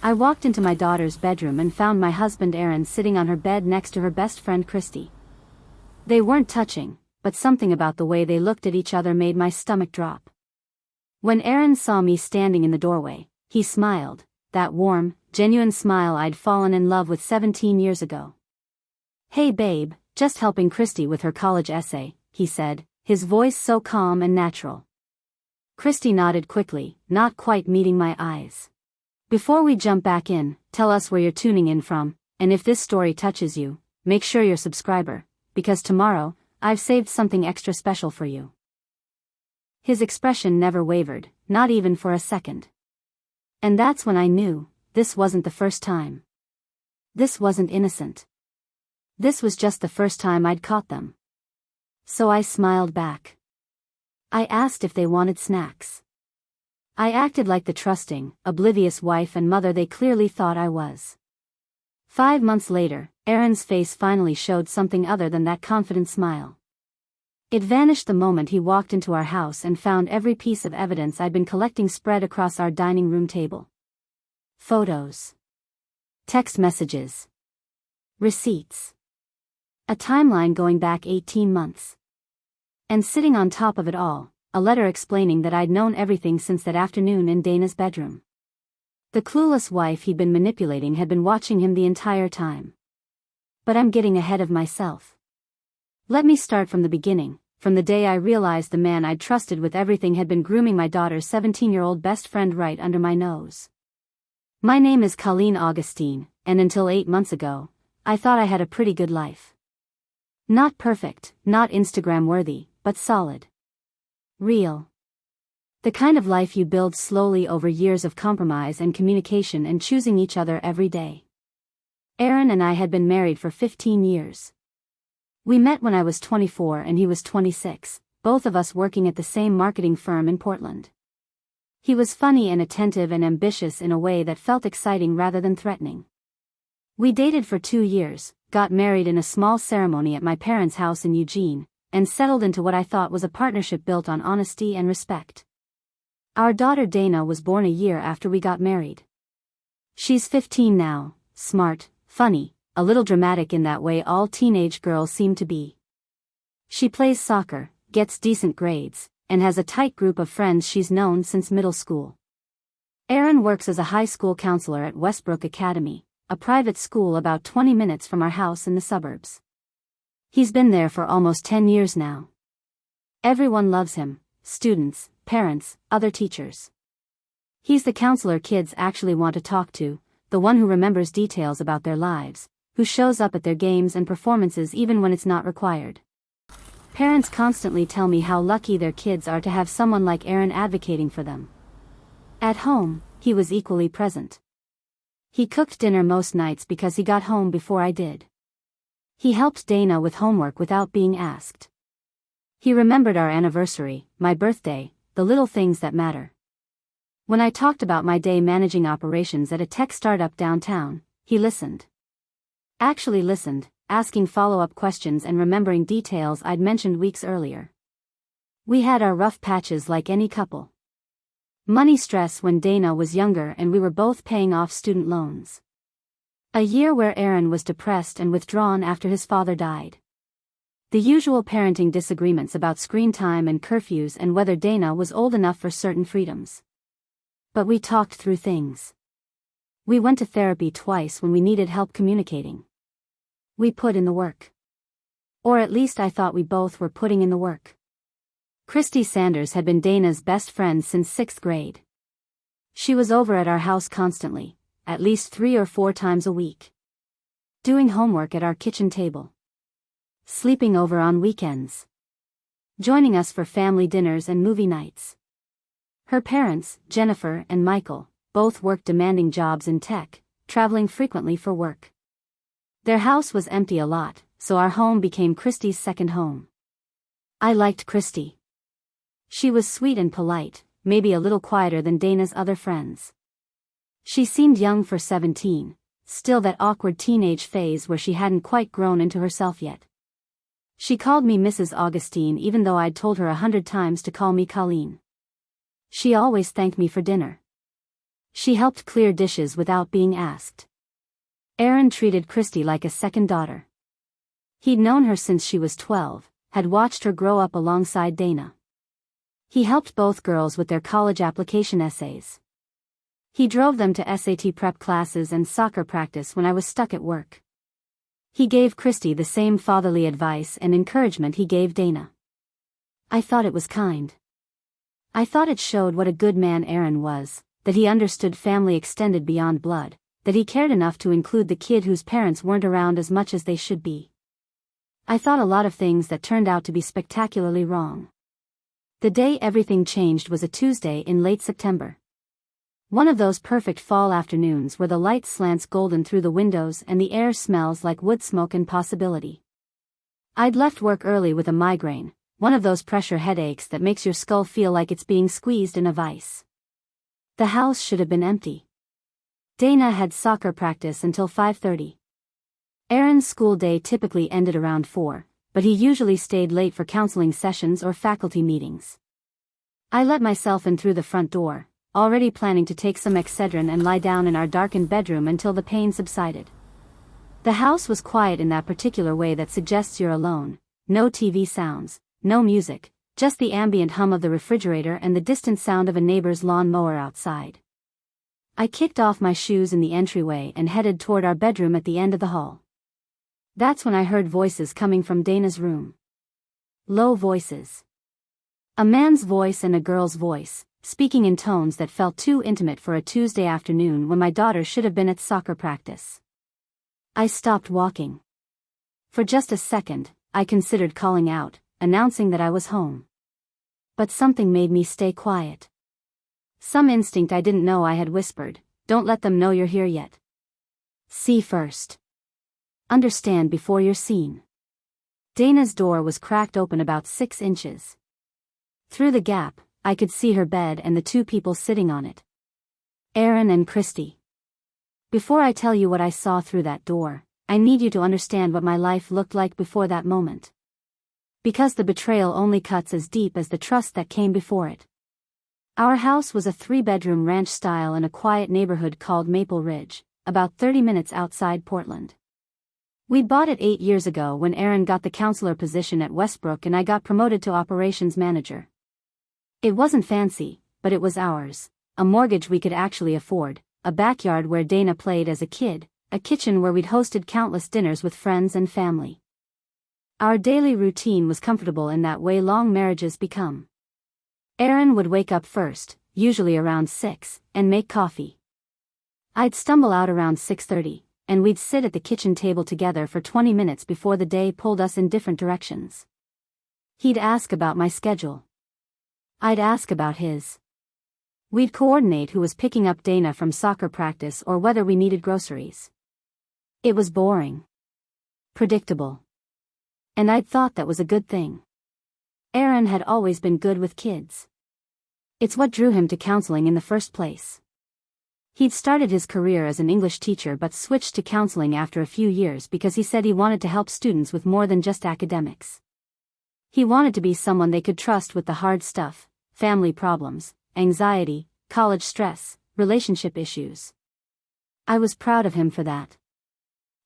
I walked into my daughter's bedroom and found my husband Aaron sitting on her bed next to her best friend Christy. They weren't touching, but something about the way they looked at each other made my stomach drop. When Aaron saw me standing in the doorway, he smiled, that warm, genuine smile I'd fallen in love with 17 years ago. "Hey babe, just helping Christy with her college essay," he said, his voice so calm and natural. Christy nodded quickly, not quite meeting my eyes. "Before we jump back in, tell us where you're tuning in from, and if this story touches you, make sure you're a subscriber, because tomorrow, I've saved something extra special for you." His expression never wavered, not even for a second. And that's when I knew, this wasn't the first time. This wasn't innocent. This was just the first time I'd caught them. So I smiled back. I asked if they wanted snacks. I acted like the trusting, oblivious wife and mother they clearly thought I was. 5 months later, Aaron's face finally showed something other than that confident smile. It vanished the moment he walked into our house and found every piece of evidence I'd been collecting spread across our dining room table. Photos. Text messages. Receipts. A timeline going back 18 months. And sitting on top of it all, a letter explaining that I'd known everything since that afternoon in Dana's bedroom. The clueless wife he'd been manipulating had been watching him the entire time. But I'm getting ahead of myself. Let me start from the beginning, from the day I realized the man I'd trusted with everything had been grooming my daughter's 17-year-old best friend right under my nose. My name is Colleen Augustine, and until 8 months ago, I thought I had a pretty good life. Not perfect, not Instagram-worthy, but solid. Real. The kind of life you build slowly over years of compromise and communication and choosing each other every day. Aaron and I had been married for 15 years. We met when I was 24 and he was 26, both of us working at the same marketing firm in Portland. He was funny and attentive and ambitious in a way that felt exciting rather than threatening. We dated for 2 years, got married in a small ceremony at my parents' house in Eugene, and settled into what I thought was a partnership built on honesty and respect. Our daughter Dana was born a year after we got married. She's 15 now, smart, funny, a little dramatic in that way all teenage girls seem to be. She plays soccer, gets decent grades, and has a tight group of friends she's known since middle school. Aaron works as a high school counselor at Westbrook Academy, a private school about 20 minutes from our house in the suburbs. He's been there for almost 10 years now. Everyone loves him, students, parents, other teachers. He's the counselor kids actually want to talk to, the one who remembers details about their lives, who shows up at their games and performances even when it's not required. Parents constantly tell me how lucky their kids are to have someone like Aaron advocating for them. At home, he was equally present. He cooked dinner most nights because he got home before I did. He helped Dana with homework without being asked. He remembered our anniversary, my birthday, the little things that matter. When I talked about my day managing operations at a tech startup downtown, he listened. Actually listened, asking follow-up questions and remembering details I'd mentioned weeks earlier. We had our rough patches like any couple. Money stress when Dana was younger and we were both paying off student loans. A year where Aaron was depressed and withdrawn after his father died. The usual parenting disagreements about screen time and curfews and whether Dana was old enough for certain freedoms. But we talked through things. We went to therapy twice when we needed help communicating. We put in the work. Or at least I thought we both were putting in the work. Christy Sanders had been Dana's best friend since 6th grade. She was over at our house constantly, at least 3 or 4 times a week. Doing homework at our kitchen table. Sleeping over on weekends. Joining us for family dinners and movie nights. Her parents, Jennifer and Michael, both worked demanding jobs in tech, traveling frequently for work. Their house was empty a lot, so our home became Christy's second home. I liked Christy. She was sweet and polite, maybe a little quieter than Dana's other friends. She seemed young for 17, still that awkward teenage phase where she hadn't quite grown into herself yet. She called me Mrs. Augustine even though I'd told her 100 times to call me Colleen. She always thanked me for dinner. She helped clear dishes without being asked. Aaron treated Christy like a second daughter. He'd known her since she was 12, had watched her grow up alongside Dana. He helped both girls with their college application essays. He drove them to SAT prep classes and soccer practice when I was stuck at work. He gave Christy the same fatherly advice and encouragement he gave Dana. I thought it was kind. I thought it showed what a good man Aaron was, that he understood family extended beyond blood, that he cared enough to include the kid whose parents weren't around as much as they should be. I thought a lot of things that turned out to be spectacularly wrong. The day everything changed was a Tuesday in late September. One of those perfect fall afternoons where the light slants golden through the windows and the air smells like wood smoke and possibility. I'd left work early with a migraine, one of those pressure headaches that makes your skull feel like it's being squeezed in a vice. The house should have been empty. Dana had soccer practice until 5:30. Aaron's school day typically ended around 4, but he usually stayed late for counseling sessions or faculty meetings. I let myself in through the front door, already planning to take some Excedrin and lie down in our darkened bedroom until the pain subsided. The house was quiet in that particular way that suggests you're alone, no TV sounds, no music, just the ambient hum of the refrigerator and the distant sound of a neighbor's lawn mower outside. I kicked off my shoes in the entryway and headed toward our bedroom at the end of the hall. That's when I heard voices coming from Dana's room. Low voices. A man's voice and a girl's voice, speaking in tones that felt too intimate for a Tuesday afternoon when my daughter should have been at soccer practice. I stopped walking. For just a second, I considered calling out, announcing that I was home. But something made me stay quiet. Some instinct I didn't know I had whispered, "Don't let them know you're here yet. See first. Understand before you're seen." Dana's door was cracked open about 6 inches. Through the gap, I could see her bed and the 2 people sitting on it. Aaron and Christy. Before I tell you what I saw through that door, I need you to understand what my life looked like before that moment. Because the betrayal only cuts as deep as the trust that came before it. Our house was a 3-bedroom ranch style in a quiet neighborhood called Maple Ridge, about 30 minutes outside Portland. We bought it 8 years ago when Aaron got the counselor position at Westbrook and I got promoted to operations manager. It wasn't fancy, but it was ours, a mortgage we could actually afford, a backyard where Dana played as a kid, a kitchen where we'd hosted countless dinners with friends and family. Our daily routine was comfortable in that way long marriages become. Aaron would wake up first, usually around 6, and make coffee. I'd stumble out around 6:30, and we'd sit at the kitchen table together for 20 minutes before the day pulled us in different directions. He'd ask about my schedule. I'd ask about his. We'd coordinate who was picking up Dana from soccer practice or whether we needed groceries. It was boring. Predictable. And I'd thought that was a good thing. Aaron had always been good with kids. It's what drew him to counseling in the first place. He'd started his career as an English teacher but switched to counseling after a few years because he said he wanted to help students with more than just academics. He wanted to be someone they could trust with the hard stuff, family problems, anxiety, college stress, relationship issues. I was proud of him for that.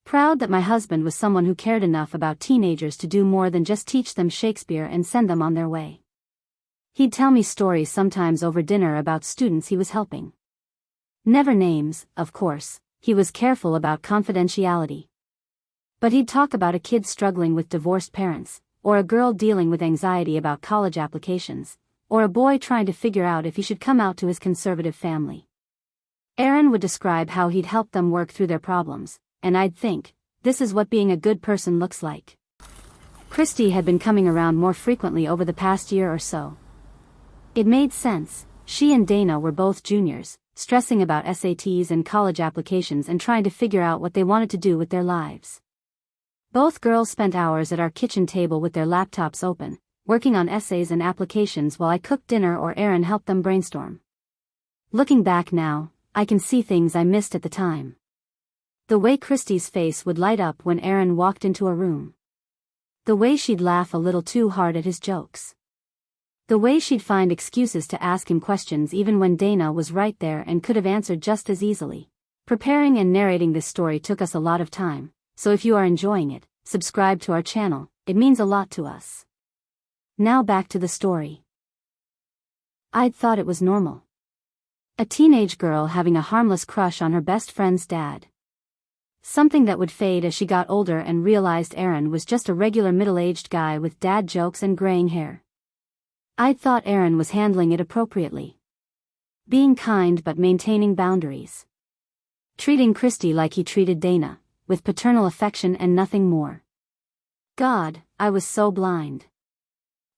Proud that my husband was someone who cared enough about teenagers to do more than just teach them Shakespeare and send them on their way. He'd tell me stories sometimes over dinner about students he was helping. Never names, of course, he was careful about confidentiality. But he'd talk about a kid struggling with divorced parents, or a girl dealing with anxiety about college applications, or a boy trying to figure out if he should come out to his conservative family. Aaron would describe how he'd helped them work through their problems, and I'd think, this is what being a good person looks like. Christy had been coming around more frequently over the past year or so. It made sense. She and Dana were both juniors, stressing about SATs and college applications and trying to figure out what they wanted to do with their lives. Both girls spent hours at our kitchen table with their laptops open, working on essays and applications while I cooked dinner or Aaron helped them brainstorm. Looking back now, I can see things I missed at the time. The way Christy's face would light up when Aaron walked into a room. The way she'd laugh a little too hard at his jokes. The way she'd find excuses to ask him questions even when Dana was right there and could have answered just as easily. Preparing and narrating this story took us a lot of time, so if you are enjoying it, subscribe to our channel, it means a lot to us. Now back to the story. I'd thought it was normal. A teenage girl having a harmless crush on her best friend's dad. Something that would fade as she got older and realized Aaron was just a regular middle-aged guy with dad jokes and graying hair. I'd thought Aaron was handling it appropriately. Being kind but maintaining boundaries. Treating Christy like he treated Dana, with paternal affection and nothing more. God, I was so blind.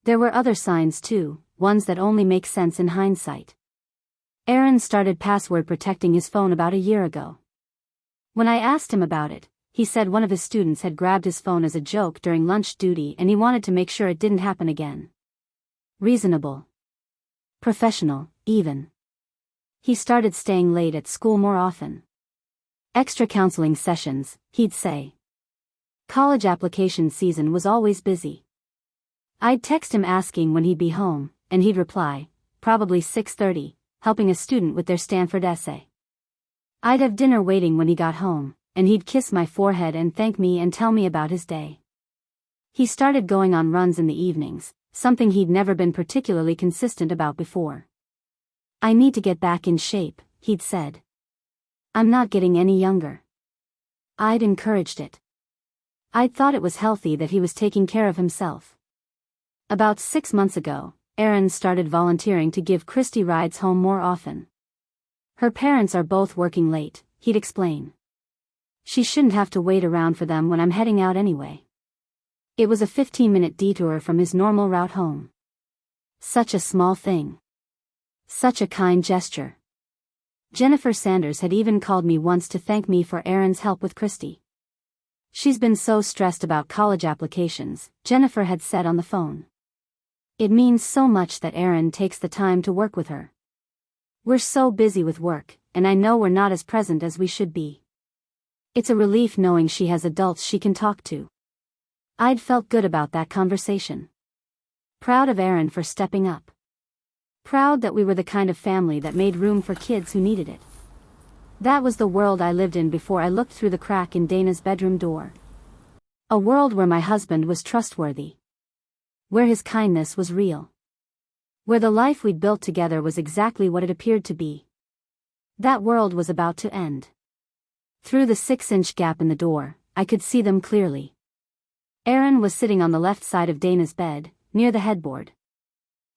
There were other signs too, ones that only make sense in hindsight. Aaron started password protecting his phone about a year ago. When I asked him about it, he said one of his students had grabbed his phone as a joke during lunch duty and he wanted to make sure it didn't happen again. Reasonable. Professional, even. He started staying late at school more often. Extra counseling sessions, he'd say. College application season was always busy. I'd text him asking when he'd be home, and he'd reply, probably 6:30, helping a student with their Stanford essay. I'd have dinner waiting when he got home, and he'd kiss my forehead and thank me and tell me about his day. He started going on runs in the evenings, something he'd never been particularly consistent about before. I need to get back in shape, he'd said. I'm not getting any younger. I'd encouraged it. I'd thought it was healthy that he was taking care of himself. About 6 months ago, Aaron started volunteering to give Christy rides home more often. Her parents are both working late, he'd explain. She shouldn't have to wait around for them when I'm heading out anyway. It was a 15-minute detour from his normal route home. Such a small thing. Such a kind gesture. Jennifer Sanders had even called me once to thank me for Aaron's help with Christy. She's been so stressed about college applications, Jennifer had said on the phone. It means so much that Aaron takes the time to work with her. We're so busy with work, and I know we're not as present as we should be. It's a relief knowing she has adults she can talk to. I'd felt good about that conversation. Proud of Aaron for stepping up. Proud that we were the kind of family that made room for kids who needed it. That was the world I lived in before I looked through the crack in Dana's bedroom door. A world where my husband was trustworthy. Where his kindness was real. Where the life we'd built together was exactly what it appeared to be. That world was about to end. Through the 6-inch gap in the door, I could see them clearly. Aaron was sitting on the left side of Dana's bed, near the headboard.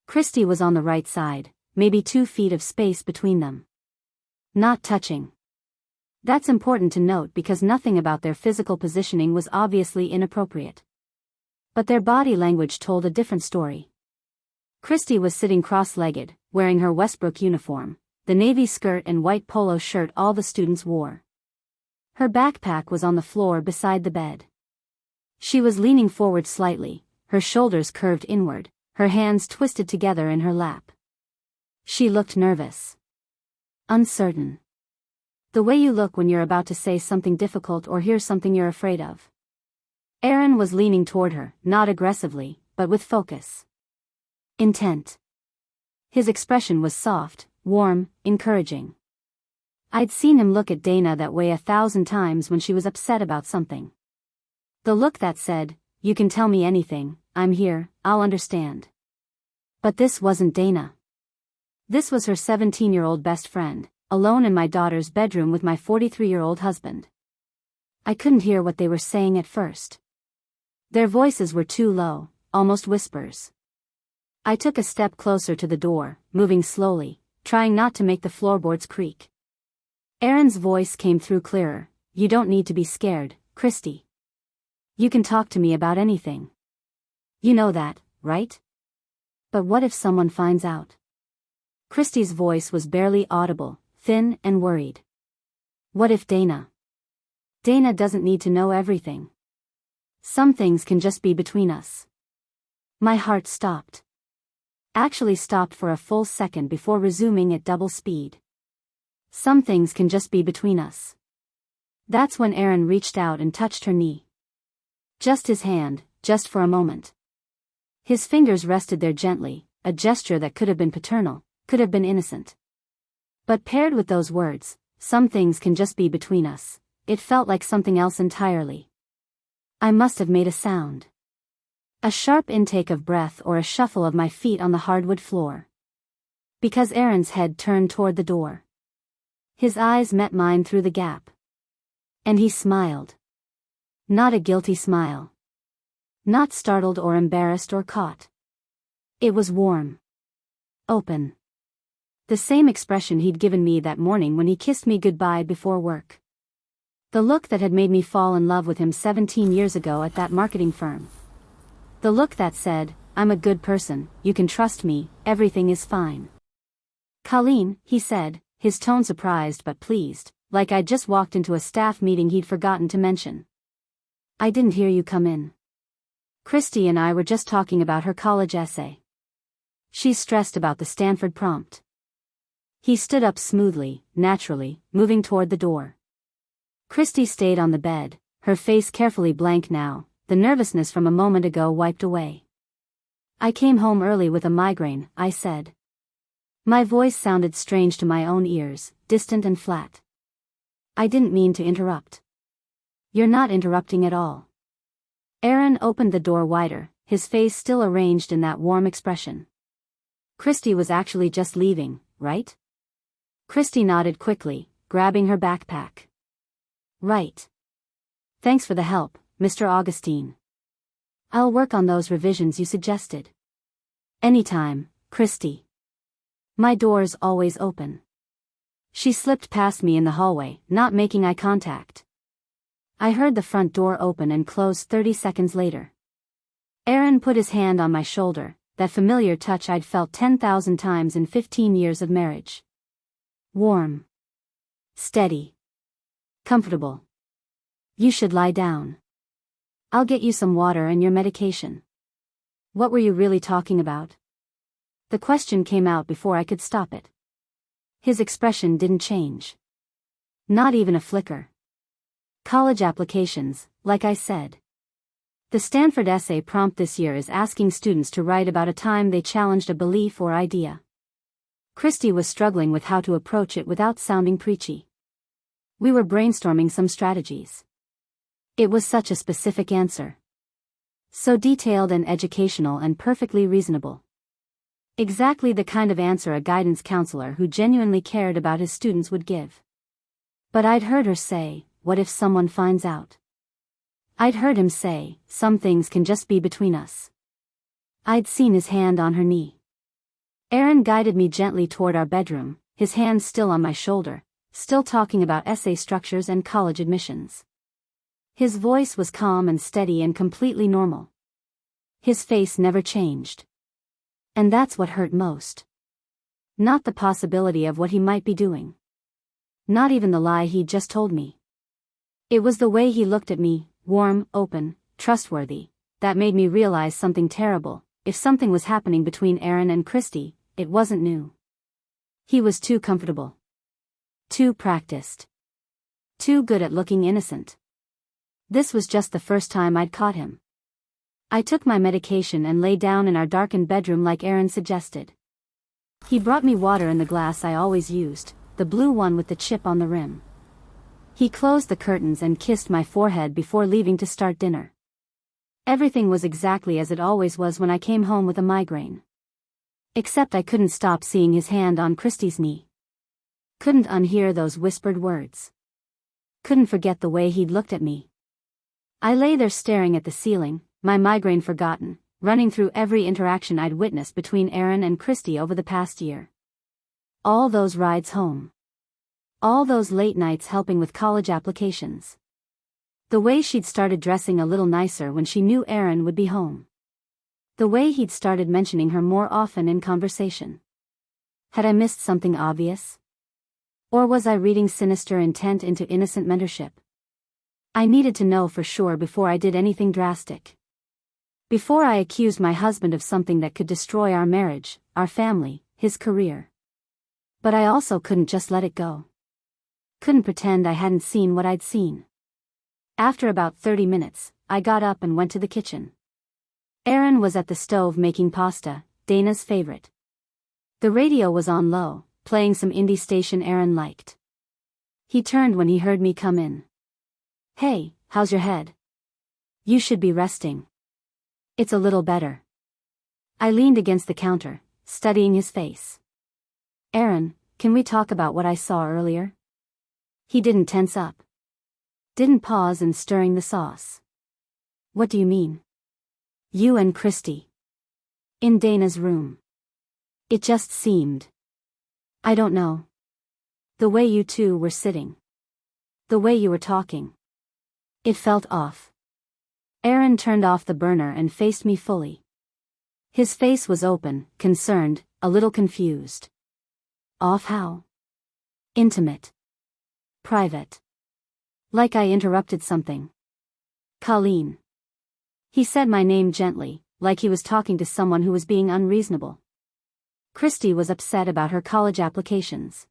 Christy was on the right side, maybe 2 feet of space between them. Not touching. That's important to note because nothing about their physical positioning was obviously inappropriate. But their body language told a different story. Christy was sitting cross-legged, wearing her Westbrook uniform, the navy skirt and white polo shirt all the students wore. Her backpack was on the floor beside the bed. She was leaning forward slightly, her shoulders curved inward, her hands twisted together in her lap. She looked nervous. Uncertain. The way you look when you're about to say something difficult or hear something you're afraid of. Aaron was leaning toward her, not aggressively, but with focus. Intent. His expression was soft, warm, encouraging. I'd seen him look at Dana that way 1,000 times when she was upset about something. The look that said, "You can tell me anything, I'm here, I'll understand." But this wasn't Dana. This was her 17-year-old best friend, alone in my daughter's bedroom with my 43-year-old husband. I couldn't hear what they were saying at first. Their voices were too low, almost whispers. I took a step closer to the door, moving slowly, trying not to make the floorboards creak. Aaron's voice came through clearer. "You don't need to be scared, Christy. You can talk to me about anything. You know that, right? But what if someone finds out?" Christy's voice was barely audible, thin and worried. What if Dana? Dana doesn't need to know everything. Some things can just be between us. My heart stopped. Actually stopped for a full second before resuming at double speed. Some things can just be between us. That's when Aaron reached out and touched her knee. Just his hand, just for a moment. His fingers rested there gently, a gesture that could have been paternal, could have been innocent. But paired with those words, some things can just be between us, it felt like something else entirely. I must have made a sound. A sharp intake of breath or a shuffle of my feet on the hardwood floor. Because Aaron's head turned toward the door. His eyes met mine through the gap. And he smiled. Not a guilty smile. Not startled or embarrassed or caught. It was warm. Open. The same expression he'd given me that morning when he kissed me goodbye before work. The look that had made me fall in love with him 17 years ago at that marketing firm. The look that said, "I'm a good person, you can trust me, everything is fine." "Colleen," he said, his tone surprised but pleased, like I'd just walked into a staff meeting he'd forgotten to mention. "I didn't hear you come in. Christy and I were just talking about her college essay. She's stressed about the Stanford prompt." He stood up smoothly, naturally, moving toward the door. Christy stayed on the bed, her face carefully blank now, the nervousness from a moment ago wiped away. "I came home early with a migraine," I said. My voice sounded strange to my own ears, distant and flat. "I didn't mean to interrupt." "You're not interrupting at all." Aaron opened the door wider, his face still arranged in that warm expression. "Christy was actually just leaving, right?" Christy nodded quickly, grabbing her backpack. "Right. Thanks for the help, Mr. Augustine. I'll work on those revisions you suggested." "Anytime, Christy. My door's always open." She slipped past me in the hallway, not making eye contact. I heard the front door open and close 30 seconds later. Aaron put his hand on my shoulder, that familiar touch I'd felt 10,000 times in 15 years of marriage. Warm. Steady. Comfortable. "You should lie down. I'll get you some water and your medication." "What were you really talking about?" The question came out before I could stop it. His expression didn't change. Not even a flicker. "College applications, like I said. The Stanford essay prompt this year is asking students to write about a time they challenged a belief or idea." Christy was struggling with how to approach it without sounding preachy. We were brainstorming some strategies. It was such a specific answer. So detailed and educational and perfectly reasonable. Exactly the kind of answer a guidance counselor who genuinely cared about his students would give. But I'd heard her say, "What if someone finds out?" I'd heard him say, "Some things can just be between us." I'd seen his hand on her knee. Aaron guided me gently toward our bedroom, his hand still on my shoulder, still talking about essay structures and college admissions. His voice was calm and steady and completely normal. His face never changed. And that's what hurt most. Not the possibility of what he might be doing. Not even the lie he'd just told me. It was the way he looked at me, warm, open, trustworthy, that made me realize something terrible. If something was happening between Aaron and Christy, it wasn't new. He was too comfortable. Too practiced. Too good at looking innocent. This was just the first time I'd caught him. I took my medication and lay down in our darkened bedroom like Aaron suggested. He brought me water in the glass I always used, the blue one with the chip on the rim. He closed the curtains and kissed my forehead before leaving to start dinner. Everything was exactly as it always was when I came home with a migraine. Except I couldn't stop seeing his hand on Christy's knee. Couldn't unhear those whispered words. Couldn't forget the way he'd looked at me. I lay there staring at the ceiling, my migraine forgotten, running through every interaction I'd witnessed between Aaron and Christy over the past year. All those rides home. All those late nights helping with college applications. The way she'd started dressing a little nicer when she knew Aaron would be home. The way he'd started mentioning her more often in conversation. Had I missed something obvious? Or was I reading sinister intent into innocent mentorship? I needed to know for sure before I did anything drastic. Before I accused my husband of something that could destroy our marriage, our family, his career. But I also couldn't just let it go. Couldn't pretend I hadn't seen what I'd seen. After about 30 minutes, I got up and went to the kitchen. Aaron was at the stove making pasta, Dana's favorite. The radio was on low, playing some indie station Aaron liked. He turned when he heard me come in. "Hey, how's your head? You should be resting." "It's a little better." I leaned against the counter, studying his face. "Aaron, can we talk about what I saw earlier?" He didn't tense up. Didn't pause in stirring the sauce. "What do you mean?" "You and Christy. In Dana's room. It just seemed. I don't know. The way you two were sitting. The way you were talking. It felt off." Aaron turned off the burner and faced me fully. His face was open, concerned, a little confused. "Off how?" "Intimate. Private. Like I interrupted something." "Colleen." He said my name gently, like he was talking to someone who was being unreasonable. "Christy was upset about her college applications.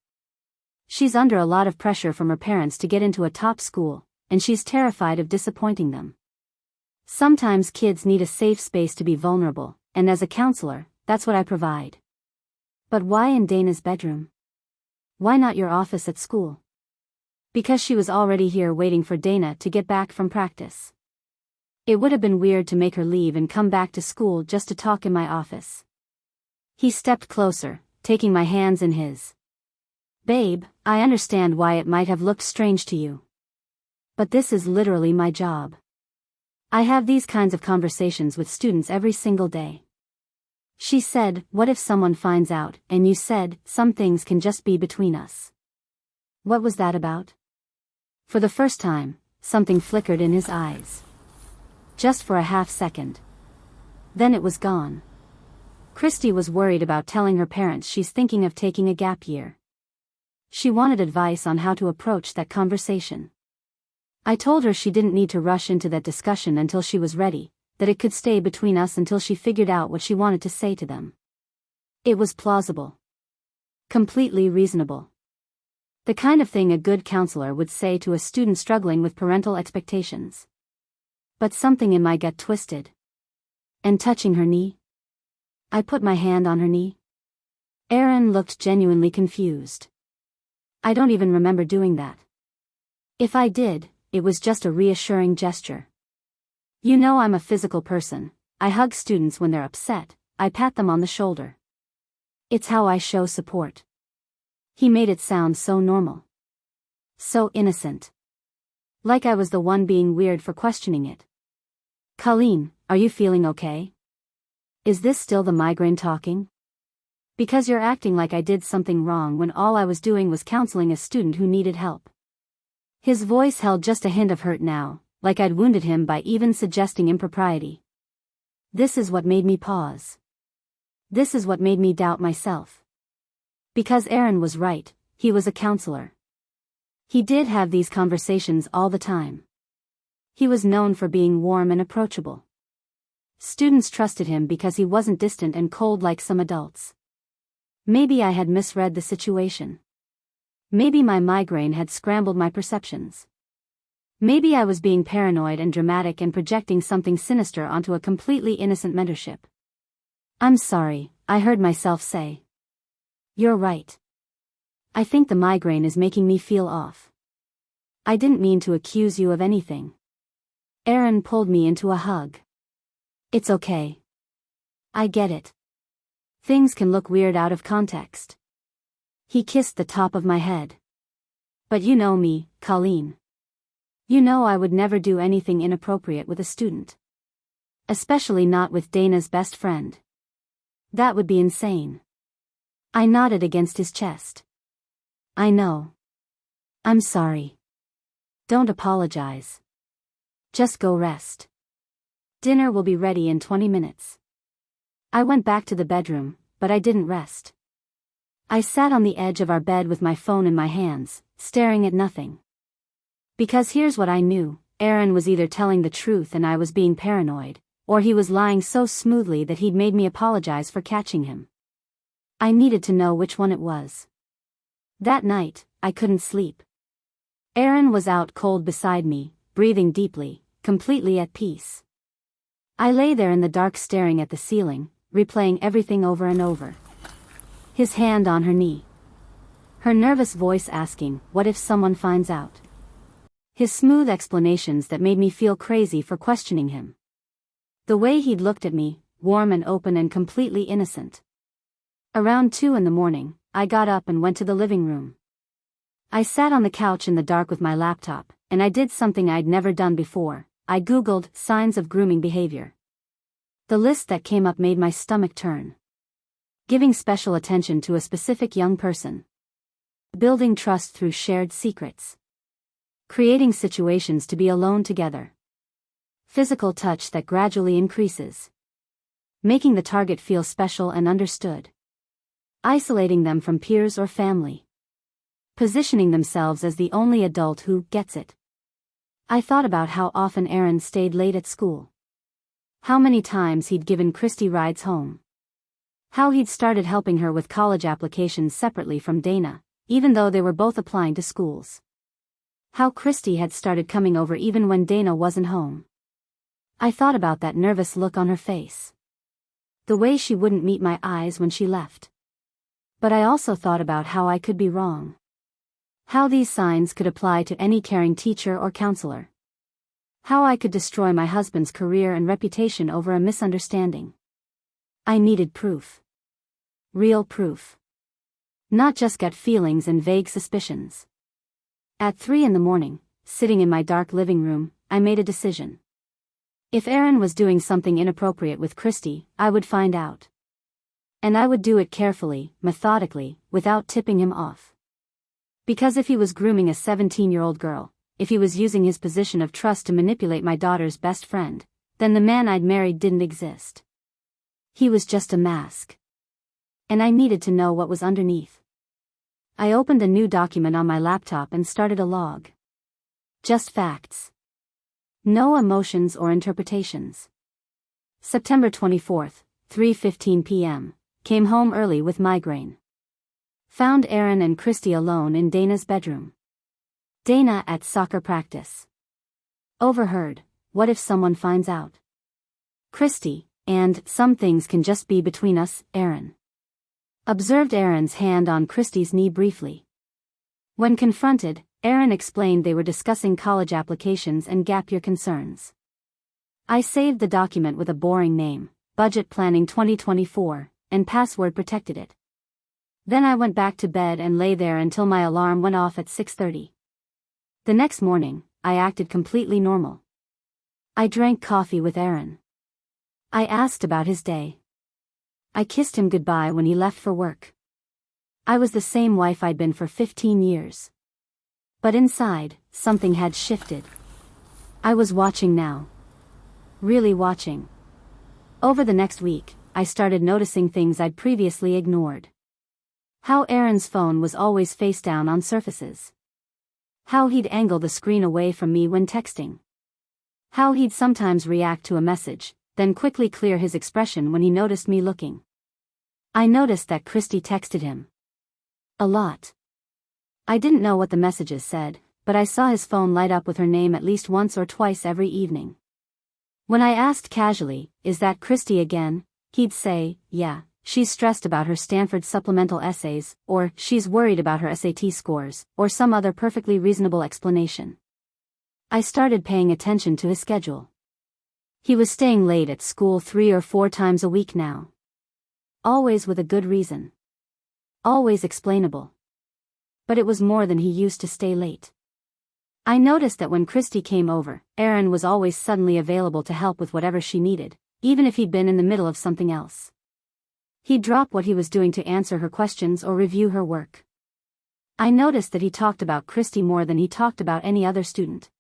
She's under a lot of pressure from her parents to get into a top school, and she's terrified of disappointing them. Sometimes kids need a safe space to be vulnerable, and as a counselor, that's what I provide." "But why in Dana's bedroom? Why not your office at school?" "Because she was already here waiting for Dana to get back from practice. It would have been weird to make her leave and come back to school just to talk in my office." He stepped closer, taking my hands in his. "Babe, I understand why it might have looked strange to you. But this is literally my job. I have these kinds of conversations with students every single day." She said, "What if someone finds out, and you said, some things can just be between us?" What was that about? For the first time, something flickered in his eyes. Just for a half second. Then it was gone. Christy was worried about telling her parents she's thinking of taking a gap year. She wanted advice on how to approach that conversation. I told her she didn't need to rush into that discussion until she was ready, that it could stay between us until she figured out what she wanted to say to them. It was plausible. Completely reasonable. The kind of thing a good counselor would say to a student struggling with parental expectations. But something in my gut twisted. And touching her knee? I put my hand on her knee. Aaron looked genuinely confused. I don't even remember doing that. If I did, it was just a reassuring gesture. You know I'm a physical person. I hug students when they're upset, I pat them on the shoulder. It's how I show support. He made it sound so normal. So innocent. Like I was the one being weird for questioning it. "Colleen, are you feeling okay? Is this still the migraine talking? Because you're acting like I did something wrong when all I was doing was counseling a student who needed help." His voice held just a hint of hurt now, like I'd wounded him by even suggesting impropriety. This is what made me pause. This is what made me doubt myself. Because Aaron was right, he was a counselor. He did have these conversations all the time. He was known for being warm and approachable. Students trusted him because he wasn't distant and cold like some adults. Maybe I had misread the situation. Maybe my migraine had scrambled my perceptions. Maybe I was being paranoid and dramatic and projecting something sinister onto a completely innocent mentorship. "I'm sorry," I heard myself say. "You're right. I think the migraine is making me feel off. I didn't mean to accuse you of anything." Aaron pulled me into a hug. "It's okay. I get it. Things can look weird out of context." He kissed the top of my head. "But you know me, Colleen. You know I would never do anything inappropriate with a student. Especially not with Dana's best friend. That would be insane." I nodded against his chest. "I know. I'm sorry. Don't apologize. Just go rest. Dinner will be ready in 20 minutes. I went back to the bedroom, but I didn't rest. I sat on the edge of our bed with my phone in my hands, staring at nothing. Because here's what I knew, Aaron was either telling the truth and I was being paranoid, or he was lying so smoothly that he'd made me apologize for catching him. I needed to know which one it was. That night, I couldn't sleep. Aaron was out cold beside me, breathing deeply, completely at peace. I lay there in the dark staring at the ceiling, replaying everything over and over. His hand on her knee. Her nervous voice asking, "What if someone finds out?" His smooth explanations that made me feel crazy for questioning him. The way he'd looked at me, warm and open and completely innocent. Around 2 a.m, I got up and went to the living room. I sat on the couch in the dark with my laptop, and I did something I'd never done before. I Googled signs of grooming behavior. The list that came up made my stomach turn. Giving special attention to a specific young person. Building trust through shared secrets. Creating situations to be alone together. Physical touch that gradually increases. Making the target feel special and understood. Isolating them from peers or family. Positioning themselves as the only adult who gets it. I thought about how often Aaron stayed late at school. How many times he'd given Christy rides home. How he'd started helping her with college applications separately from Dana, even though they were both applying to schools. How Christy had started coming over even when Dana wasn't home. I thought about that nervous look on her face. The way she wouldn't meet my eyes when she left. But I also thought about how I could be wrong. How these signs could apply to any caring teacher or counselor. How I could destroy my husband's career and reputation over a misunderstanding. I needed proof. Real proof. Not just gut feelings and vague suspicions. At 3 a.m, sitting in my dark living room, I made a decision. If Aaron was doing something inappropriate with Christy, I would find out. And I would do it carefully, methodically, without tipping him off. Because if he was grooming a 17-year-old girl, if he was using his position of trust to manipulate my daughter's best friend, then the man I'd married didn't exist. He was just a mask. And I needed to know what was underneath. I opened a new document on my laptop and started a log. Just facts. No emotions or interpretations. September 24th, 3:15 p.m. Came home early with migraine. Found Aaron and Christy alone in Dana's bedroom. Dana at soccer practice. Overheard, "What if someone finds out?" Christy, and "Some things can just be between us, Aaron." Observed Aaron's hand on Christy's knee briefly. When confronted, Aaron explained they were discussing college applications and gap year concerns. I saved the document with a boring name, Budget Planning 2024, and password protected it. Then I went back to bed and lay there until my alarm went off at 6:30. The next morning, I acted completely normal. I drank coffee with Aaron. I asked about his day. I kissed him goodbye when he left for work. I was the same wife I'd been for 15 years. But inside, something had shifted. I was watching now. Really watching. Over the next week, I started noticing things I'd previously ignored. How Aaron's phone was always face down on surfaces. How he'd angle the screen away from me when texting. How he'd sometimes react to a message, then quickly clear his expression when he noticed me looking. I noticed that Christy texted him. A lot. I didn't know what the messages said, but I saw his phone light up with her name at least once or twice every evening. When I asked casually, "Is that Christy again?" he'd say, "Yeah, she's stressed about her Stanford supplemental essays," or "She's worried about her SAT scores," or some other perfectly reasonable explanation. I started paying attention to his schedule. He was staying late at school 3 or 4 times a week now. Always with a good reason. Always explainable. But it was more than he used to stay late. I noticed that when Christy came over, Aaron was always suddenly available to help with whatever she needed, even if he'd been in the middle of something else. He'd drop what he was doing to answer her questions or review her work. I noticed that he talked about Christy more than he talked about any other student.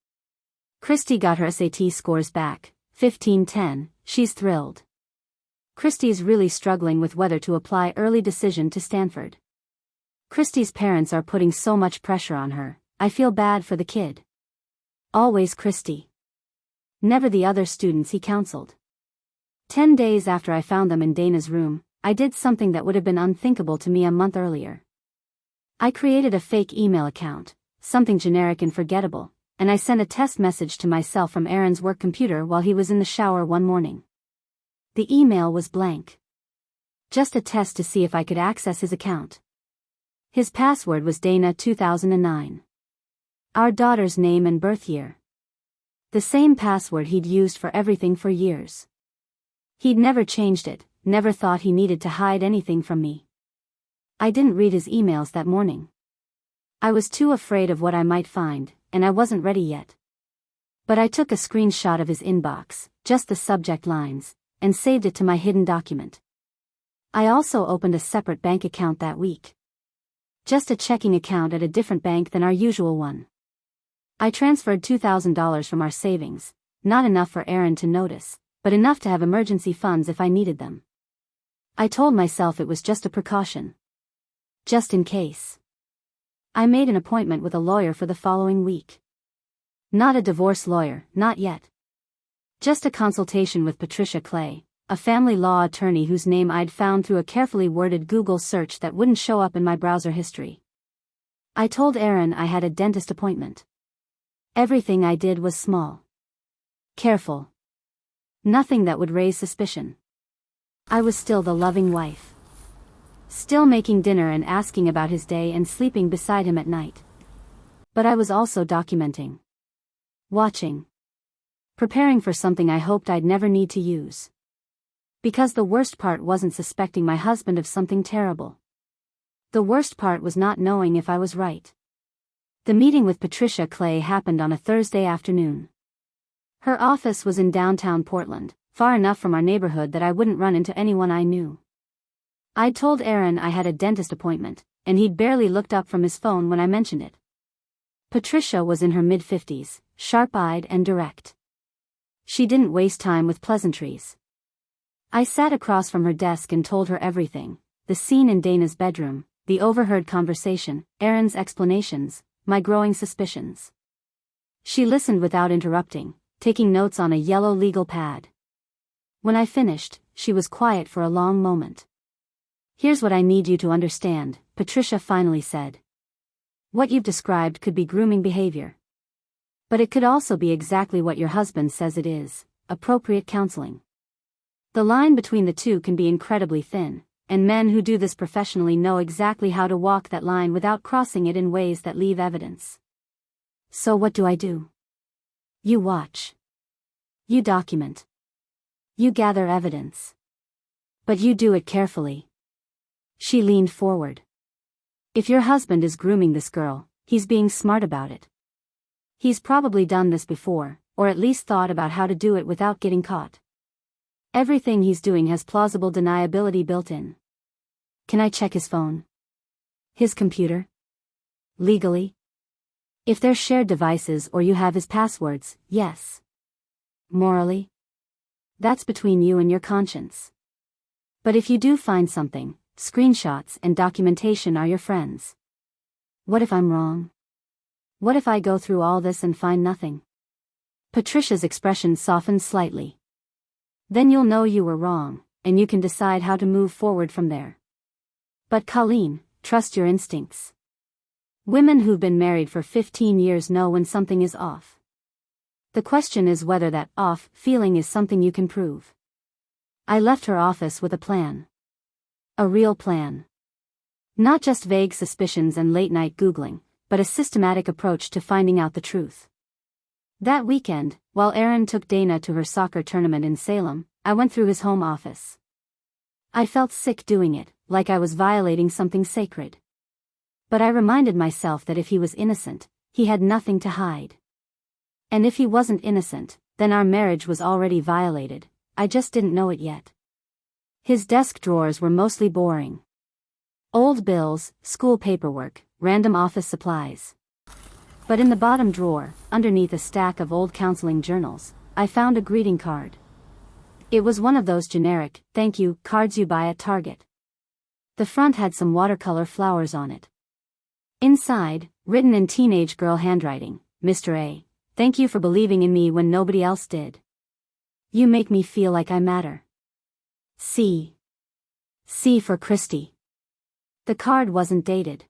Christy got her SAT scores back, 15-10, she's thrilled. Christy's really struggling with whether to apply early decision to Stanford. Christy's parents are putting so much pressure on her, I feel bad for the kid. Always Christy. Never the other students he counseled. 10 days after I found them in Dana's room, I did something that would have been unthinkable to me a month earlier. I created a fake email account, something generic and forgettable, and I sent a test message to myself from Aaron's work computer while he was in the shower one morning. The email was blank. Just a test to see if I could access his account. His password was Dana 2009. Our daughter's name and birth year. The same password he'd used for everything for years. He'd never changed it, never thought he needed to hide anything from me. I didn't read his emails that morning. I was too afraid of what I might find, and I wasn't ready yet. But I took a screenshot of his inbox, just the subject lines, and saved it to my hidden document. I also opened a separate bank account that week. Just a checking account at a different bank than our usual one. I transferred $2,000 from our savings, not enough for Aaron to notice, but enough to have emergency funds if I needed them. I told myself it was just a precaution. Just in case. I made an appointment with a lawyer for the following week. Not a divorce lawyer, not yet. Just a consultation with Patricia Clay, a family law attorney whose name I'd found through a carefully worded Google search that wouldn't show up in my browser history. I told Aaron I had a dentist appointment. Everything I did was small. Careful. Nothing that would raise suspicion. I was still the loving wife. Still making dinner and asking about his day and sleeping beside him at night. But I was also documenting. Watching. Preparing for something I hoped I'd never need to use. Because the worst part wasn't suspecting my husband of something terrible. The worst part was not knowing if I was right. The meeting with Patricia Clay happened on a Thursday afternoon. Her office was in downtown Portland, far enough from our neighborhood that I wouldn't run into anyone I knew. I'd told Aaron I had a dentist appointment, and he'd barely looked up from his phone when I mentioned it. Patricia was in her mid-50s, sharp-eyed and direct. She didn't waste time with pleasantries. I sat across from her desk and told her everything, the scene in Dana's bedroom, the overheard conversation, Aaron's explanations, my growing suspicions. She listened without interrupting, taking notes on a yellow legal pad. When I finished, she was quiet for a long moment. "Here's what I need you to understand," Patricia finally said. "What you've described could be grooming behavior. But it could also be exactly what your husband says it is, appropriate counseling. The line between the two can be incredibly thin, and men who do this professionally know exactly how to walk that line without crossing it in ways that leave evidence. So what do I do? You watch. You document. You gather evidence. But you do it carefully." She leaned forward. "If your husband is grooming this girl, he's being smart about it. He's probably done this before, or at least thought about how to do it without getting caught. Everything he's doing has plausible deniability built in. Can I check his phone? His computer? Legally? If they're shared devices or you have his passwords, yes. Morally? That's between you and your conscience. But if you do find something, screenshots and documentation are your friends. What if I'm wrong? What if I go through all this and find nothing?" Patricia's expression softened slightly. "Then you'll know you were wrong, and you can decide how to move forward from there. But Colleen, trust your instincts. Women who've been married for 15 years know when something is off. The question is whether that off feeling is something you can prove." I left her office with a plan. A real plan. Not just vague suspicions and late-night Googling, but a systematic approach to finding out the truth. That weekend, while Aaron took Dana to her soccer tournament in Salem, I went through his home office. I felt sick doing it, like I was violating something sacred. But I reminded myself that if he was innocent, he had nothing to hide. And if he wasn't innocent, then our marriage was already violated, I just didn't know it yet. His desk drawers were mostly boring. Old bills, school paperwork, random office supplies. But in the bottom drawer, underneath a stack of old counseling journals, I found a greeting card. It was one of those generic, thank you, cards you buy at Target. The front had some watercolor flowers on it. Inside, written in teenage girl handwriting, "Mr. A, thank you for believing in me when nobody else did. You make me feel like I matter. C. C for Christy." The card wasn't dated.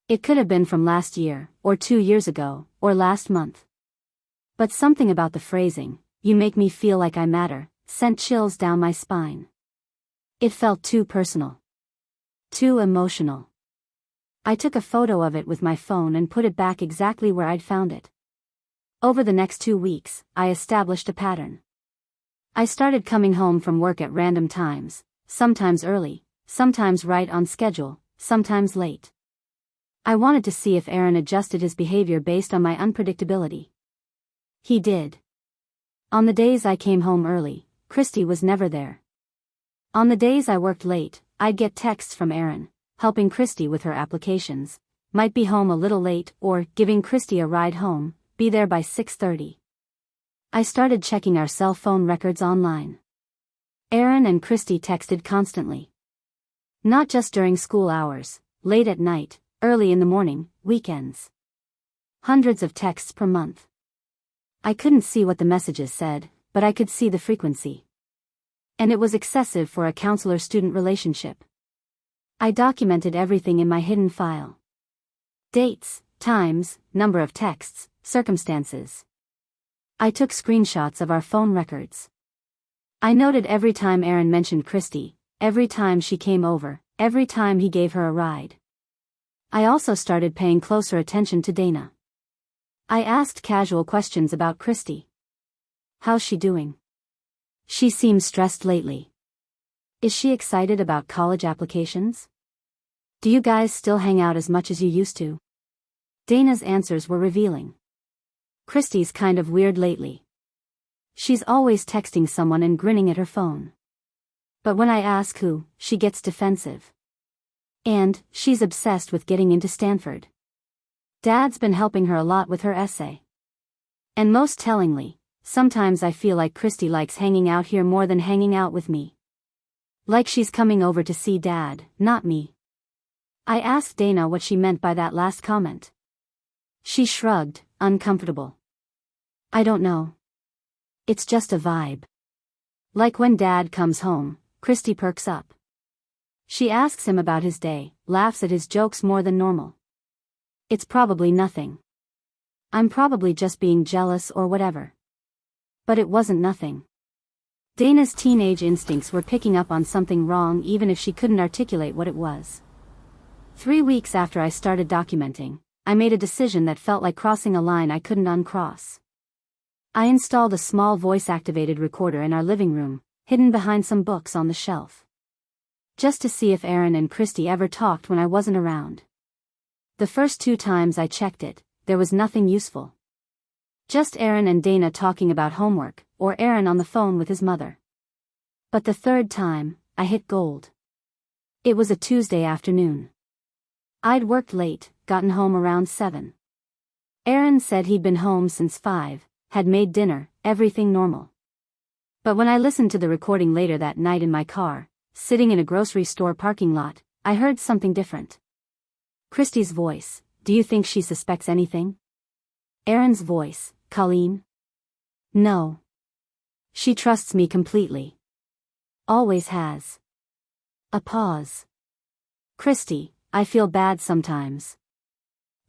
It could have been from last year, or 2 years ago, or last month. But something about the phrasing, "you make me feel like I matter," sent chills down my spine. It felt too personal. Too emotional. I took a photo of it with my phone and put it back exactly where I'd found it. Over the next 2 weeks, I established a pattern. I started coming home from work at random times, sometimes early, sometimes right on schedule, sometimes late. I wanted to see if Aaron adjusted his behavior based on my unpredictability. He did. On the days I came home early, Christy was never there. On the days I worked late, I'd get texts from Aaron, helping Christy with her applications, might be home a little late or giving Christy a ride home, be there by 6:30. I started checking our cell phone records online. Aaron and Christy texted constantly. Not just during school hours, late at night, early in the morning, weekends. Hundreds of texts per month. I couldn't see what the messages said, but I could see the frequency. And it was excessive for a counselor-student relationship. I documented everything in my hidden file. Dates, times, number of texts, circumstances. I took screenshots of our phone records. I noted every time Aaron mentioned Christy, every time she came over, every time he gave her a ride. I also started paying closer attention to Dana. I asked casual questions about Christy. How's she doing? She seems stressed lately. Is she excited about college applications? Do you guys still hang out as much as you used to? Dana's answers were revealing. Christy's kind of weird lately. She's always texting someone and grinning at her phone. But when I ask who, she gets defensive. And, she's obsessed with getting into Stanford. Dad's been helping her a lot with her essay. And most tellingly, sometimes I feel like Christy likes hanging out here more than hanging out with me. Like she's coming over to see Dad, not me. I asked Dana what she meant by that last comment. She shrugged, uncomfortable. I don't know. It's just a vibe. Like when Dad comes home, Christy perks up. She asks him about his day, laughs at his jokes more than normal. It's probably nothing. I'm probably just being jealous or whatever. But it wasn't nothing. Dana's teenage instincts were picking up on something wrong even if she couldn't articulate what it was. 3 weeks after I started documenting, I made a decision that felt like crossing a line I couldn't uncross. I installed a small voice-activated recorder in our living room, hidden behind some books on the shelf. Just to see if Aaron and Christy ever talked when I wasn't around. The first 2 times I checked it, there was nothing useful. Just Aaron and Dana talking about homework, or Aaron on the phone with his mother. But the 3rd time, I hit gold. It was a Tuesday afternoon. I'd worked late, gotten home around 7. Aaron said he'd been home since 5, had made dinner, everything normal. But when I listened to the recording later that night in my car, sitting in a grocery store parking lot, I heard something different. Christy's voice, do you think she suspects anything? Aaron's voice, Colleen? No. She trusts me completely. Always has. A pause. Christy, I feel bad sometimes.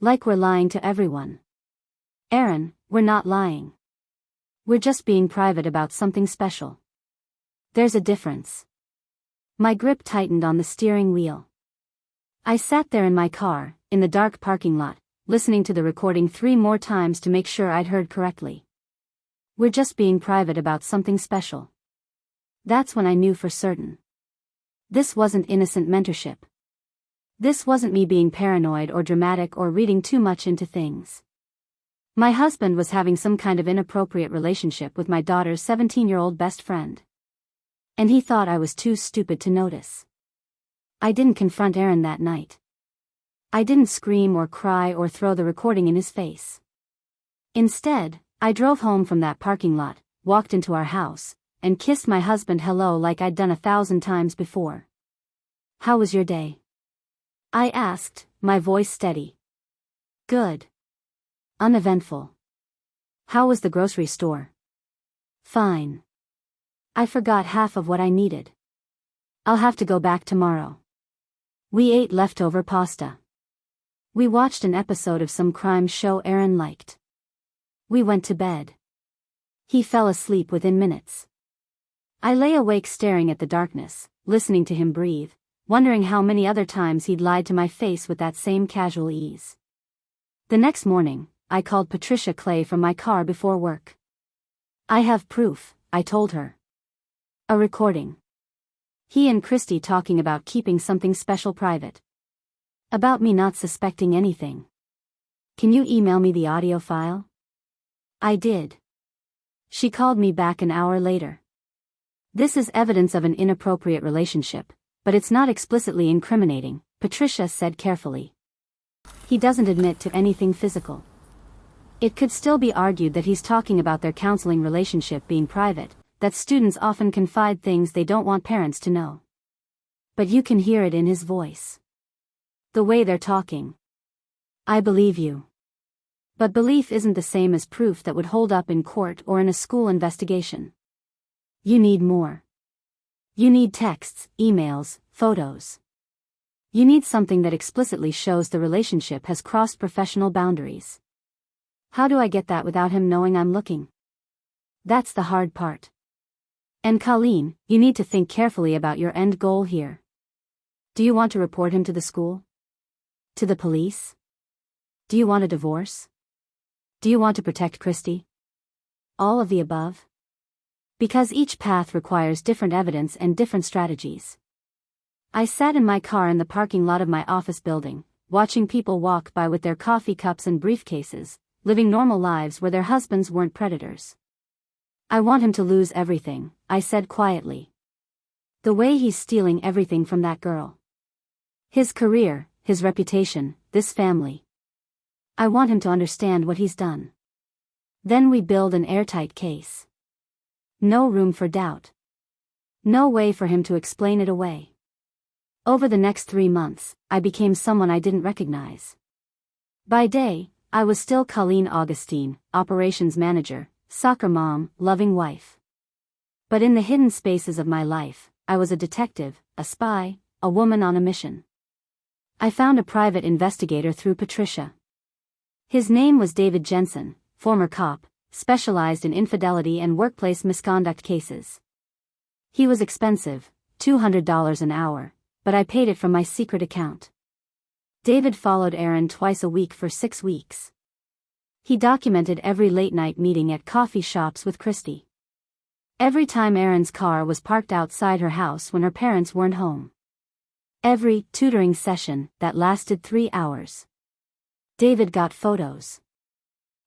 Like we're lying to everyone. Aaron, we're not lying. We're just being private about something special. There's a difference. My grip tightened on the steering wheel. I sat there in my car, in the dark parking lot, listening to the recording 3 more times to make sure I'd heard correctly. We're just being private about something special. That's when I knew for certain. This wasn't innocent mentorship. This wasn't me being paranoid or dramatic or reading too much into things. My husband was having some kind of inappropriate relationship with my daughter's 17-year-old best friend. And he thought I was too stupid to notice. I didn't confront Aaron that night. I didn't scream or cry or throw the recording in his face. Instead, I drove home from that parking lot, walked into our house, and kissed my husband hello like I'd done 1,000 times before. How was your day? I asked, my voice steady. Good. Uneventful. How was the grocery store? Fine. I forgot half of what I needed. I'll have to go back tomorrow. We ate leftover pasta. We watched an episode of some crime show Aaron liked. We went to bed. He fell asleep within minutes. I lay awake staring at the darkness, listening to him breathe, wondering how many other times he'd lied to my face with that same casual ease. The next morning, I called Patricia Clay from my car before work. "I have proof," I told her. "A recording. He and Christy talking about keeping something special private. About me not suspecting anything. Can you email me the audio file?" I did. She called me back an hour later. "This is evidence of an inappropriate relationship, but it's not explicitly incriminating," Patricia said carefully. "He doesn't admit to anything physical. It could still be argued that he's talking about their counseling relationship being private, that students often confide things they don't want parents to know. But you can hear it in his voice. The way they're talking. I believe you. But belief isn't the same as proof that would hold up in court or in a school investigation. You need more. You need texts, emails, photos. You need something that explicitly shows the relationship has crossed professional boundaries. How do I get that without him knowing I'm looking? That's the hard part. And Colleen, you need to think carefully about your end goal here. Do you want to report him to the school? To the police? Do you want a divorce? Do you want to protect Christy? All of the above? Because each path requires different evidence and different strategies. I sat in my car in the parking lot of my office building, watching people walk by with their coffee cups and briefcases, living normal lives where their husbands weren't predators. "I want him to lose everything," I said quietly. "The way he's stealing everything from that girl. His career, his reputation, this family. I want him to understand what he's done. Then we build an airtight case. No room for doubt. No way for him to explain it away." Over the next 3 months, I became someone I didn't recognize. By day, I was still Colleen Augustine, operations manager, soccer mom, loving wife. But in the hidden spaces of my life, I was a detective, a spy, a woman on a mission. I found a private investigator through Patricia. His name was David Jensen, former cop, specialized in infidelity and workplace misconduct cases. He was expensive, $200 an hour, but I paid it from my secret account. David followed Aaron twice a week for 6 weeks. He documented every late-night meeting at coffee shops with Christy. Every time Erin's car was parked outside her house when her parents weren't home. Every tutoring session that lasted 3 hours. David got photos.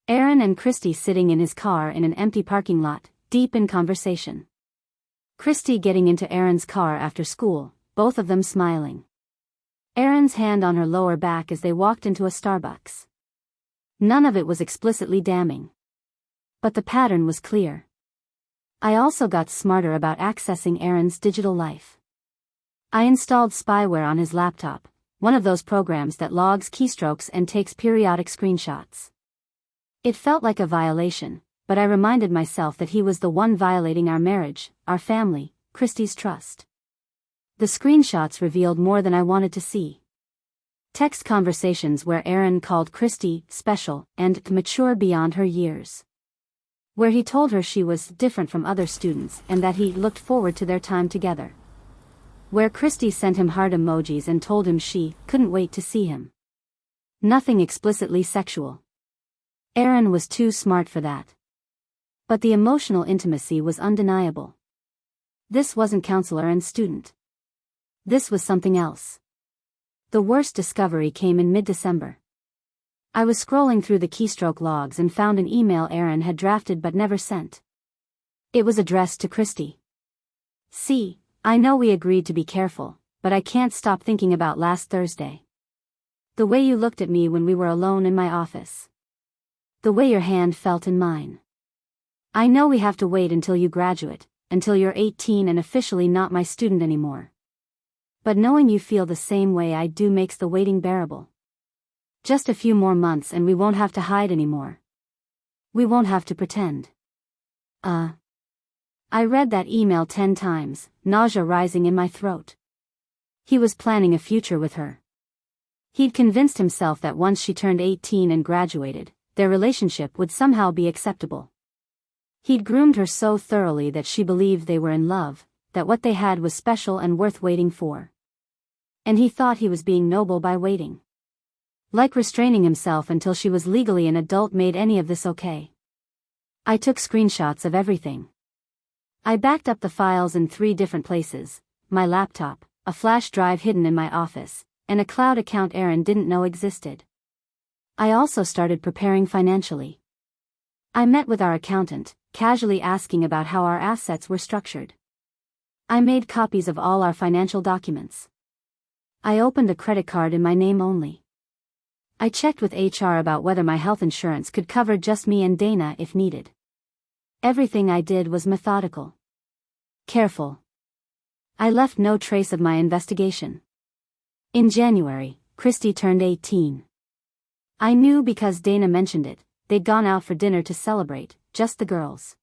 Aaron and Christy sitting in his car in an empty parking lot, deep in conversation. Christy getting into Aaron's car after school, both of them smiling. Aaron's hand on her lower back as they walked into a Starbucks. None of it was explicitly damning. But the pattern was clear. I also got smarter about accessing Aaron's digital life. I installed spyware on his laptop, one of those programs that logs keystrokes and takes periodic screenshots. It felt like a violation, but I reminded myself that he was the one violating our marriage, our family, Christy's trust. The screenshots revealed more than I wanted to see. Text conversations where Aaron called Christy special and mature beyond her years. Where he told her she was different from other students and that he looked forward to their time together. Where Christy sent him heart emojis and told him she couldn't wait to see him. Nothing explicitly sexual. Aaron was too smart for that. But the emotional intimacy was undeniable. This wasn't counselor and student. This was something else. The worst discovery came in mid-December. I was scrolling through the keystroke logs and found an email Aaron had drafted but never sent. It was addressed to Christy. "See, I know we agreed to be careful, but I can't stop thinking about last Thursday. The way you looked at me when we were alone in my office. The way your hand felt in mine. I know we have to wait until you graduate, until you're 18 and officially not my student anymore. But knowing you feel the same way I do makes the waiting bearable. Just a few more months and we won't have to hide anymore. We won't have to pretend." I read that email 10 times, nausea rising in my throat. He was planning a future with her. He'd convinced himself that once she turned 18 and graduated, their relationship would somehow be acceptable. He'd groomed her so thoroughly that she believed they were in love, that what they had was special and worth waiting for. And he thought he was being noble by waiting. Like restraining himself until she was legally an adult made any of this okay. I took screenshots of everything. I backed up the files in 3 different places: my laptop, a flash drive hidden in my office, and a cloud account Aaron didn't know existed. I also started preparing financially. I met with our accountant, casually asking about how our assets were structured. I made copies of all our financial documents. I opened a credit card in my name only. I checked with HR about whether my health insurance could cover just me and Dana if needed. Everything I did was methodical. Careful. I left no trace of my investigation. In January, Christy turned 18. I knew because Dana mentioned it. They'd gone out for dinner to celebrate, just the girls.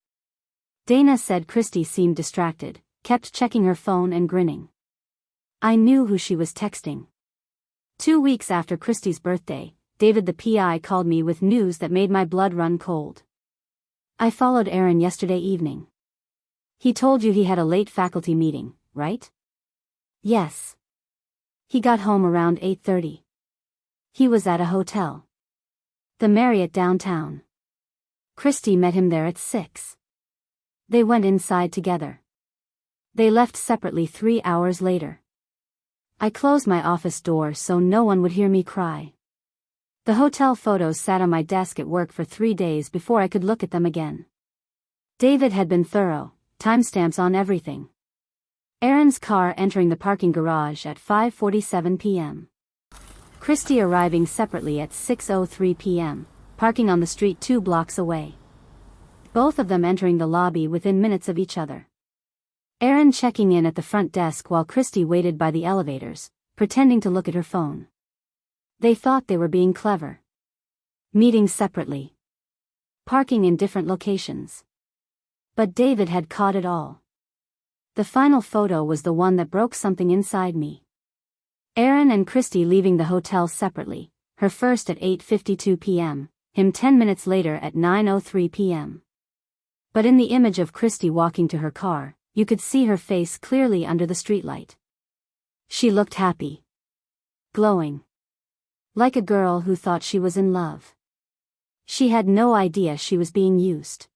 Dana said Christy seemed distracted, kept checking her phone and grinning. I knew who she was texting. 2 weeks after Christy's birthday, David the PI called me with news that made my blood run cold. I followed Aaron yesterday evening. He told you he had a late faculty meeting, right? Yes. He got home around 8:30. He was at a hotel. The Marriott downtown. Christy met him there at 6. They went inside together. They left separately 3 hours later. I closed my office door so no one would hear me cry. The hotel photos sat on my desk at work for 3 days before I could look at them again. David had been thorough, timestamps on everything. Aaron's car entering the parking garage at 5:47 p.m. Christy arriving separately at 6:03 p.m., parking on the street 2 blocks away. Both of them entering the lobby within minutes of each other. Aaron checking in at the front desk while Christy waited by the elevators, pretending to look at her phone. They thought they were being clever. Meeting separately. Parking in different locations. But David had caught it all. The final photo was the one that broke something inside me. Aaron and Christy leaving the hotel separately, her first at 8:52 p.m., him 10 minutes later at 9:03 p.m. But in the image of Christy walking to her car, you could see her face clearly under the streetlight. She looked happy. Glowing. Like a girl who thought she was in love. She had no idea she was being used.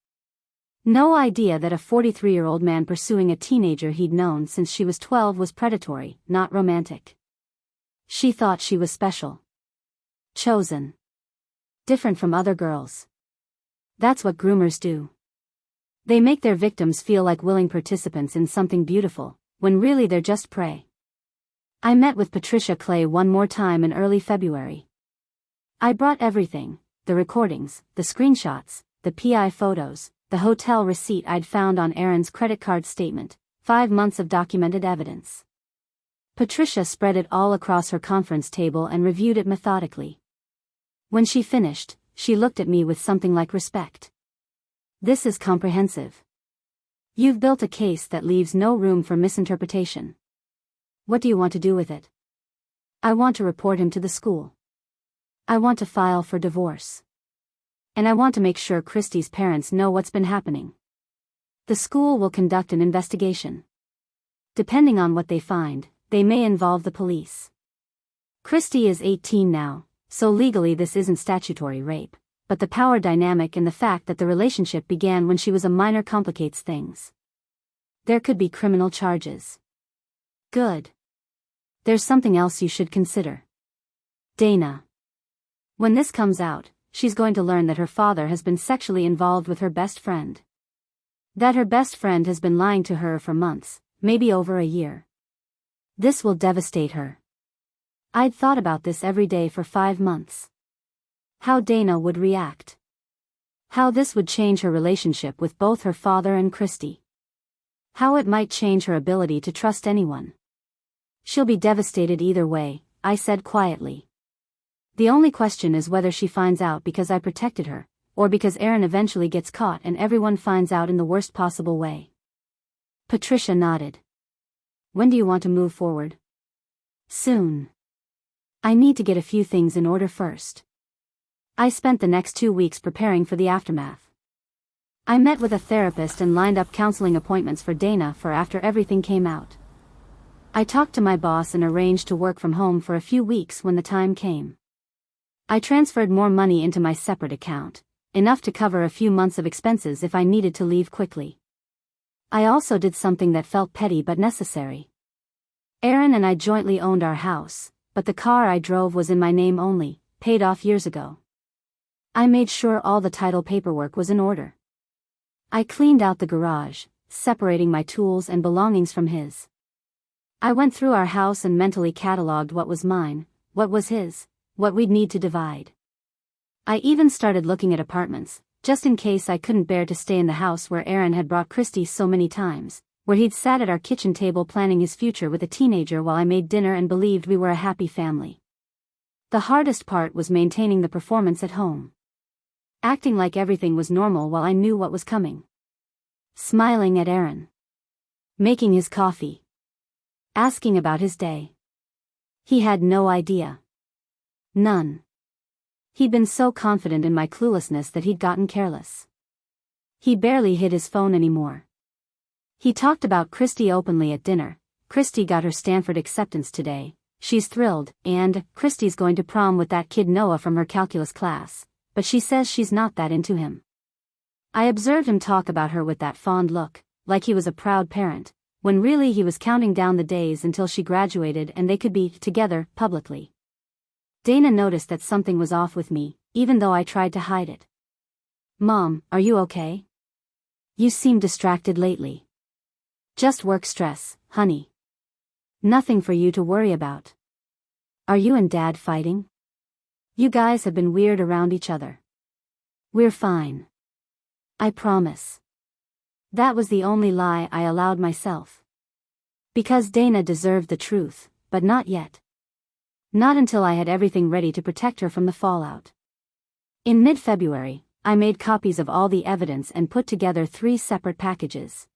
No idea that a 43-year-old man pursuing a teenager he'd known since she was 12 was predatory, not romantic. She thought she was special. Chosen. Different from other girls. That's what groomers do. They make their victims feel like willing participants in something beautiful, when really they're just prey. I met with Patricia Clay one more time in early February. I brought everything, the recordings, the screenshots, the PI photos, the hotel receipt I'd found on Aaron's credit card statement, 5 months of documented evidence. Patricia spread it all across her conference table and reviewed it methodically. When she finished, she looked at me with something like respect. This is comprehensive. You've built a case that leaves no room for misinterpretation. What do you want to do with it? I want to report him to the school. I want to file for divorce. And I want to make sure Christy's parents know what's been happening. The school will conduct an investigation. Depending on what they find, they may involve the police. Christy is 18 now, so legally this isn't statutory rape, but the power dynamic and the fact that the relationship began when she was a minor complicates things. There could be criminal charges. Good. There's something else you should consider. Dana. When this comes out, she's going to learn that her father has been sexually involved with her best friend. That her best friend has been lying to her for months, maybe over a year. This will devastate her. I'd thought about this every day for 5 months. How Dana would react. How this would change her relationship with both her father and Christy. How it might change her ability to trust anyone. She'll be devastated either way, I said quietly. The only question is whether she finds out because I protected her, or because Aaron eventually gets caught and everyone finds out in the worst possible way. Patricia nodded. When do you want to move forward? Soon. I need to get a few things in order first. I spent the next 2 weeks preparing for the aftermath. I met with a therapist and lined up counseling appointments for Dana for after everything came out. I talked to my boss and arranged to work from home for a few weeks when the time came. I transferred more money into my separate account, enough to cover a few months of expenses if I needed to leave quickly. I also did something that felt petty but necessary. Aaron and I jointly owned our house, but the car I drove was in my name only, paid off years ago. I made sure all the title paperwork was in order. I cleaned out the garage, separating my tools and belongings from his. I went through our house and mentally cataloged what was mine, what was his, what we'd need to divide. I even started looking at apartments, just in case I couldn't bear to stay in the house where Aaron had brought Christy so many times, where he'd sat at our kitchen table planning his future with a teenager while I made dinner and believed we were a happy family. The hardest part was maintaining the performance at home. Acting like everything was normal while I knew what was coming. Smiling at Aaron. Making his coffee. Asking about his day. He had no idea. None. He'd been so confident in my cluelessness that he'd gotten careless. He barely hid his phone anymore. He talked about Christy openly at dinner. Christy got her Stanford acceptance today, she's thrilled, and Christy's going to prom with that kid Noah from her calculus class, but she says she's not that into him. I observed him talk about her with that fond look, like he was a proud parent, when really he was counting down the days until she graduated and they could be together publicly. Dana noticed that something was off with me, even though I tried to hide it. "Mom, are you okay? You seem distracted lately." "Just work stress, honey. Nothing for you to worry about." "Are you and Dad fighting? You guys have been weird around each other." "We're fine. I promise." That was the only lie I allowed myself. Because Dana deserved the truth, but not yet. Not until I had everything ready to protect her from the fallout. In mid-February, I made copies of all the evidence and put together 3 separate packages.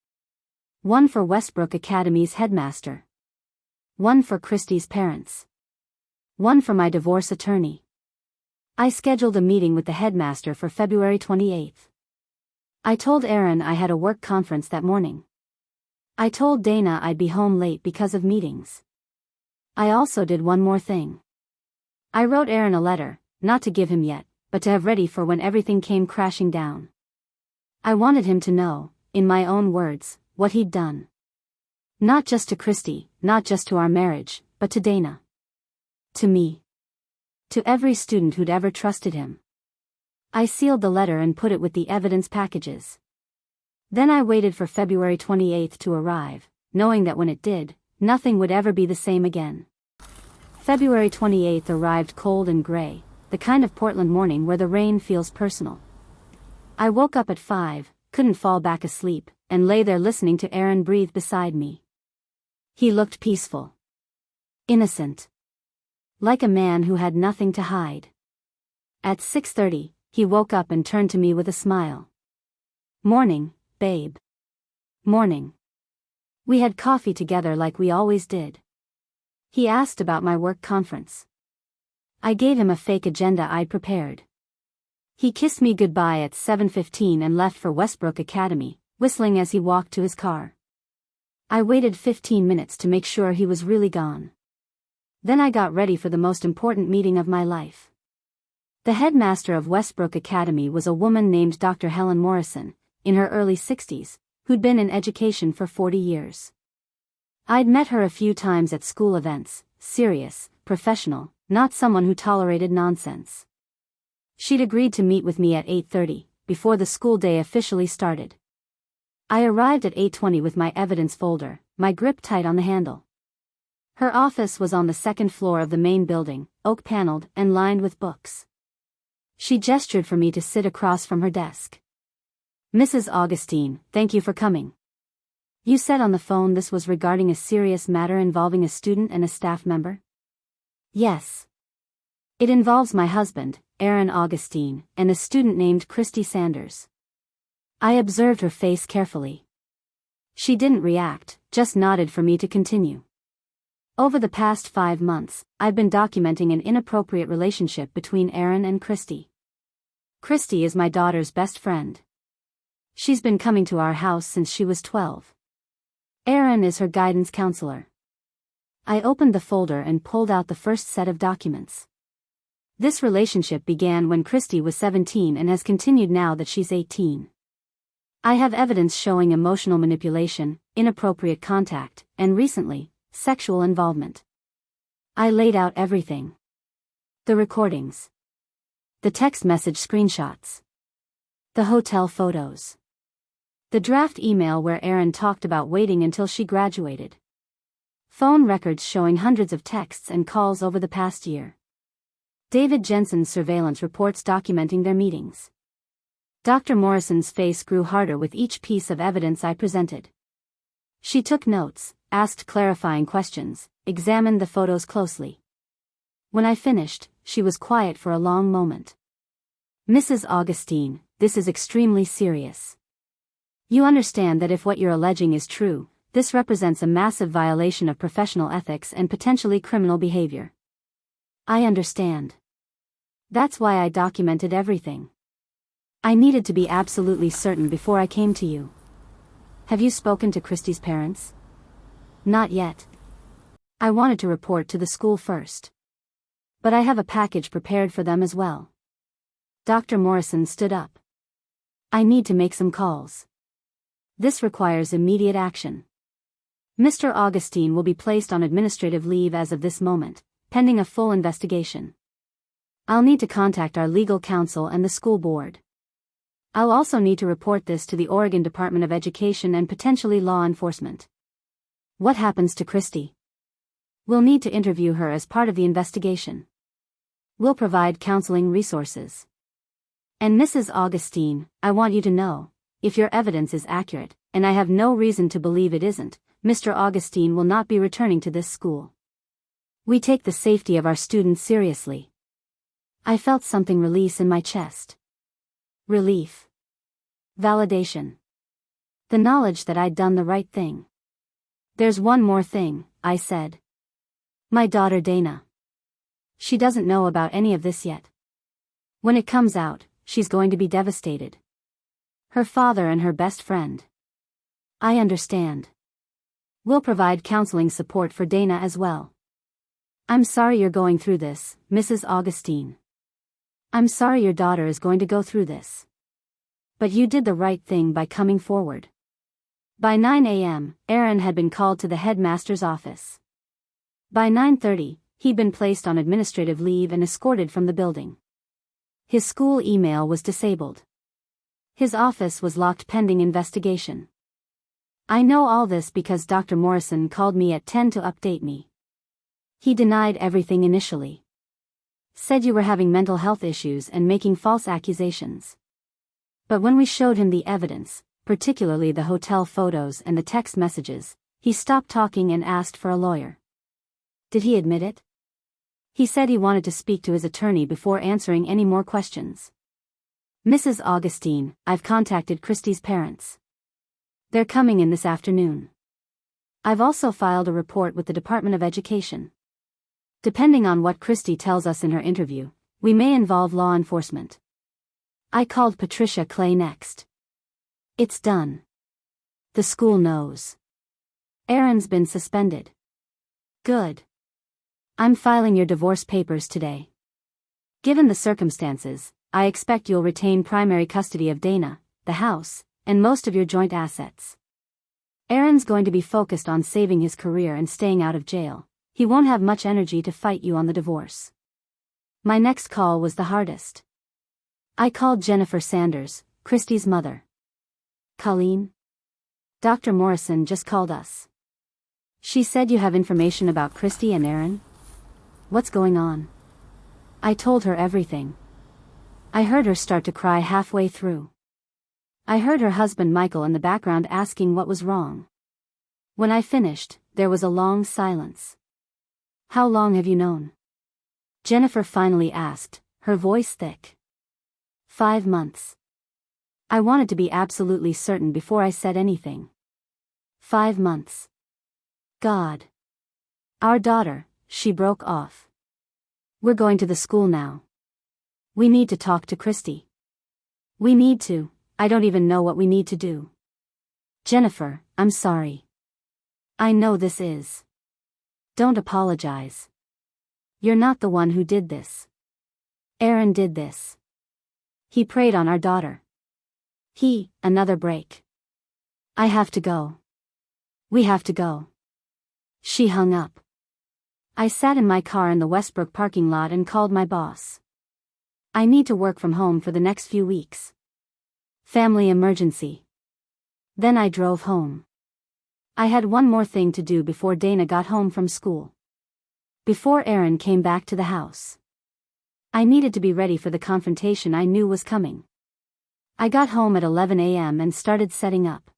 One for Westbrook Academy's headmaster. One for Christy's parents. One for my divorce attorney. I scheduled a meeting with the headmaster for February 28th. I told Aaron I had a work conference that morning. I told Dana I'd be home late because of meetings. I also did one more thing. I wrote Aaron a letter, not to give him yet, but to have ready for when everything came crashing down. I wanted him to know, in my own words, what he'd done. Not just to Christy, not just to our marriage, but to Dana. To me. To every student who'd ever trusted him. I sealed the letter and put it with the evidence packages. Then I waited for February 28th to arrive, knowing that when it did, nothing would ever be the same again. February 28th arrived cold and gray, the kind of Portland morning where the rain feels personal. I woke up at 5, couldn't fall back asleep, and lay there listening to Aaron breathe beside me. He looked peaceful. Innocent. Like a man who had nothing to hide. At 6:30, he woke up and turned to me with a smile. "Morning, babe." "Morning." We had coffee together like we always did. He asked about my work conference. I gave him a fake agenda I'd prepared. He kissed me goodbye at 7:15 and left for Westbrook Academy, whistling as he walked to his car. I waited 15 minutes to make sure he was really gone. Then I got ready for the most important meeting of my life. The headmaster of Westbrook Academy was a woman named Dr. Helen Morrison, in her early 60s, who'd been in education for 40 years. I'd met her a few times at school events, serious, professional, not someone who tolerated nonsense. She'd agreed to meet with me at 8:30, before the school day officially started. I arrived at 8:20 with my evidence folder, my grip tight on the handle. Her office was on the 2nd floor of the main building, oak-paneled and lined with books. She gestured for me to sit across from her desk. "Mrs. Augustine, thank you for coming. You said on the phone this was regarding a serious matter involving a student and a staff member?" "Yes. It involves my husband, Aaron Augustine, and a student named Christy Sanders." I observed her face carefully. She didn't react, just nodded for me to continue. "Over the past 5 months, I've been documenting an inappropriate relationship between Aaron and Christy. Christy is my daughter's best friend. She's been coming to our house since she was 12. Aaron is her guidance counselor. I opened the folder and pulled out the first set of documents. This relationship began when Christy was 17 and has continued now that she's 18. I have evidence showing emotional manipulation, inappropriate contact, and recently, sexual involvement. I laid out everything. The recordings. The text message screenshots. The hotel photos. The draft email where Aaron talked about waiting until she graduated. Phone records showing hundreds of texts and calls over the past year. David Jensen's surveillance reports documenting their meetings. Dr. Morrison's face grew harder with each piece of evidence I presented. She took notes, asked clarifying questions, examined the photos closely. When I finished, she was quiet for a long moment. Mrs. Augustine, this is extremely serious. You understand that if what you're alleging is true, this represents a massive violation of professional ethics and potentially criminal behavior. I understand. That's why I documented everything. I needed to be absolutely certain before I came to you. Have you spoken to Christy's parents? Not yet. I wanted to report to the school first. But I have a package prepared for them as well. Dr. Morrison stood up. I need to make some calls. This requires immediate action. Mr. Augustine will be placed on administrative leave as of this moment, pending a full investigation. I'll need to contact our legal counsel and the school board. I'll also need to report this to the Oregon Department of Education and potentially law enforcement. What happens to Christy? We'll need to interview her as part of the investigation. We'll provide counseling resources. And Mrs. Augustine, I want you to know, if your evidence is accurate, and I have no reason to believe it isn't, Mr. Augustine will not be returning to this school. We take the safety of our students seriously. I felt something release in my chest. Relief. Validation. The knowledge that I'd done the right thing. There's one more thing, I said. My daughter Dana. She doesn't know about any of this yet. When it comes out, she's going to be devastated. Her father and her best friend. I understand. We'll provide counseling support for Dana as well. I'm sorry you're going through this, Mrs. Augustine. I'm sorry your daughter is going to go through this. But you did the right thing by coming forward. By 9 a.m., Aaron had been called to the headmaster's office. By 9:30, he'd been placed on administrative leave and escorted from the building. His school email was disabled. His office was locked pending investigation. I know all this because Dr. Morrison called me at 10 to update me. He denied everything initially. Said you were having mental health issues and making false accusations. But when we showed him the evidence, particularly the hotel photos and the text messages, he stopped talking and asked for a lawyer. Did he admit it? He said he wanted to speak to his attorney before answering any more questions. Mrs. Augustine, I've contacted Christy's parents. They're coming in this afternoon. I've also filed a report with the Department of Education. Depending on what Christy tells us in her interview, we may involve law enforcement. I called Patricia Clay next. It's done. The school knows. Aaron's been suspended. Good. I'm filing your divorce papers today. Given the circumstances, I expect you'll retain primary custody of Dana, the house, and most of your joint assets. Aaron's going to be focused on saving his career and staying out of jail. He won't have much energy to fight you on the divorce. My next call was the hardest. I called Jennifer Sanders, Christy's mother. Colleen? Dr. Morrison just called us. She said you have information about Christy and Aaron? What's going on? I told her everything. I heard her start to cry halfway through. I heard her husband Michael in the background asking what was wrong. When I finished, there was a long silence. How long have you known? Jennifer finally asked, her voice thick. 5 months. I wanted to be absolutely certain before I said anything. 5 months. God. Our daughter, she broke off. We're going to the school now. We need to talk to Christy. We need to, I don't even know what we need to do. Jennifer, I'm sorry. I know this is. Don't apologize. You're not the one who did this. Aaron did this. He preyed on our daughter. Another break. I have to go. We have to go. She hung up. I sat in my car in the Westbrook parking lot and called my boss. I need to work from home for the next few weeks. Family emergency. Then I drove home. I had one more thing to do before Dana got home from school. Before Aaron came back to the house. I needed to be ready for the confrontation I knew was coming. I got home at 11 a.m. and started setting up.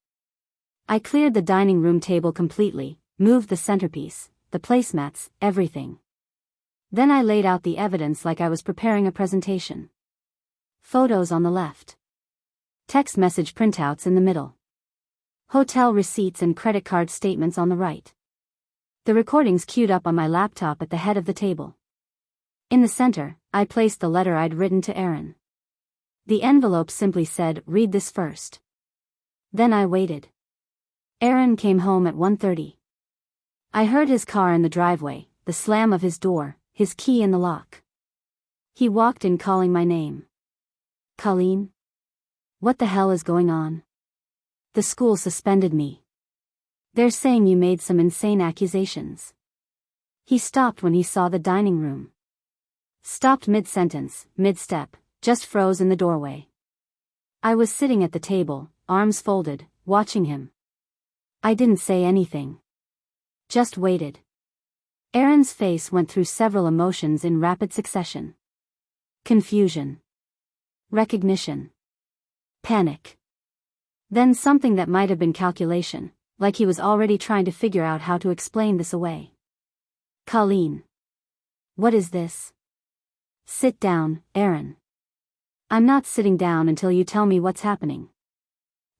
I cleared the dining room table completely, moved the centerpiece, the placemats, everything. Then I laid out the evidence like I was preparing a presentation. Photos on the left. Text message printouts in the middle. Hotel receipts and credit card statements on the right. The recordings queued up on my laptop at the head of the table. In the center, I placed the letter I'd written to Aaron. The envelope simply said, "Read this first." Then I waited. Aaron came home at 1:30. I heard his car in the driveway, the slam of his door, his key in the lock. He walked in calling my name. "Colleen? What the hell is going on? The school suspended me. They're saying you made some insane accusations." He stopped when he saw the dining room. Stopped mid-sentence, mid-step, just froze in the doorway. I was sitting at the table, arms folded, watching him. I didn't say anything. Just waited. Aaron's face went through several emotions in rapid succession. Confusion. Recognition. Panic. Then something that might have been calculation, like he was already trying to figure out how to explain this away. "Colleen. What is this?" "Sit down, Aaron." "I'm not sitting down until you tell me what's happening.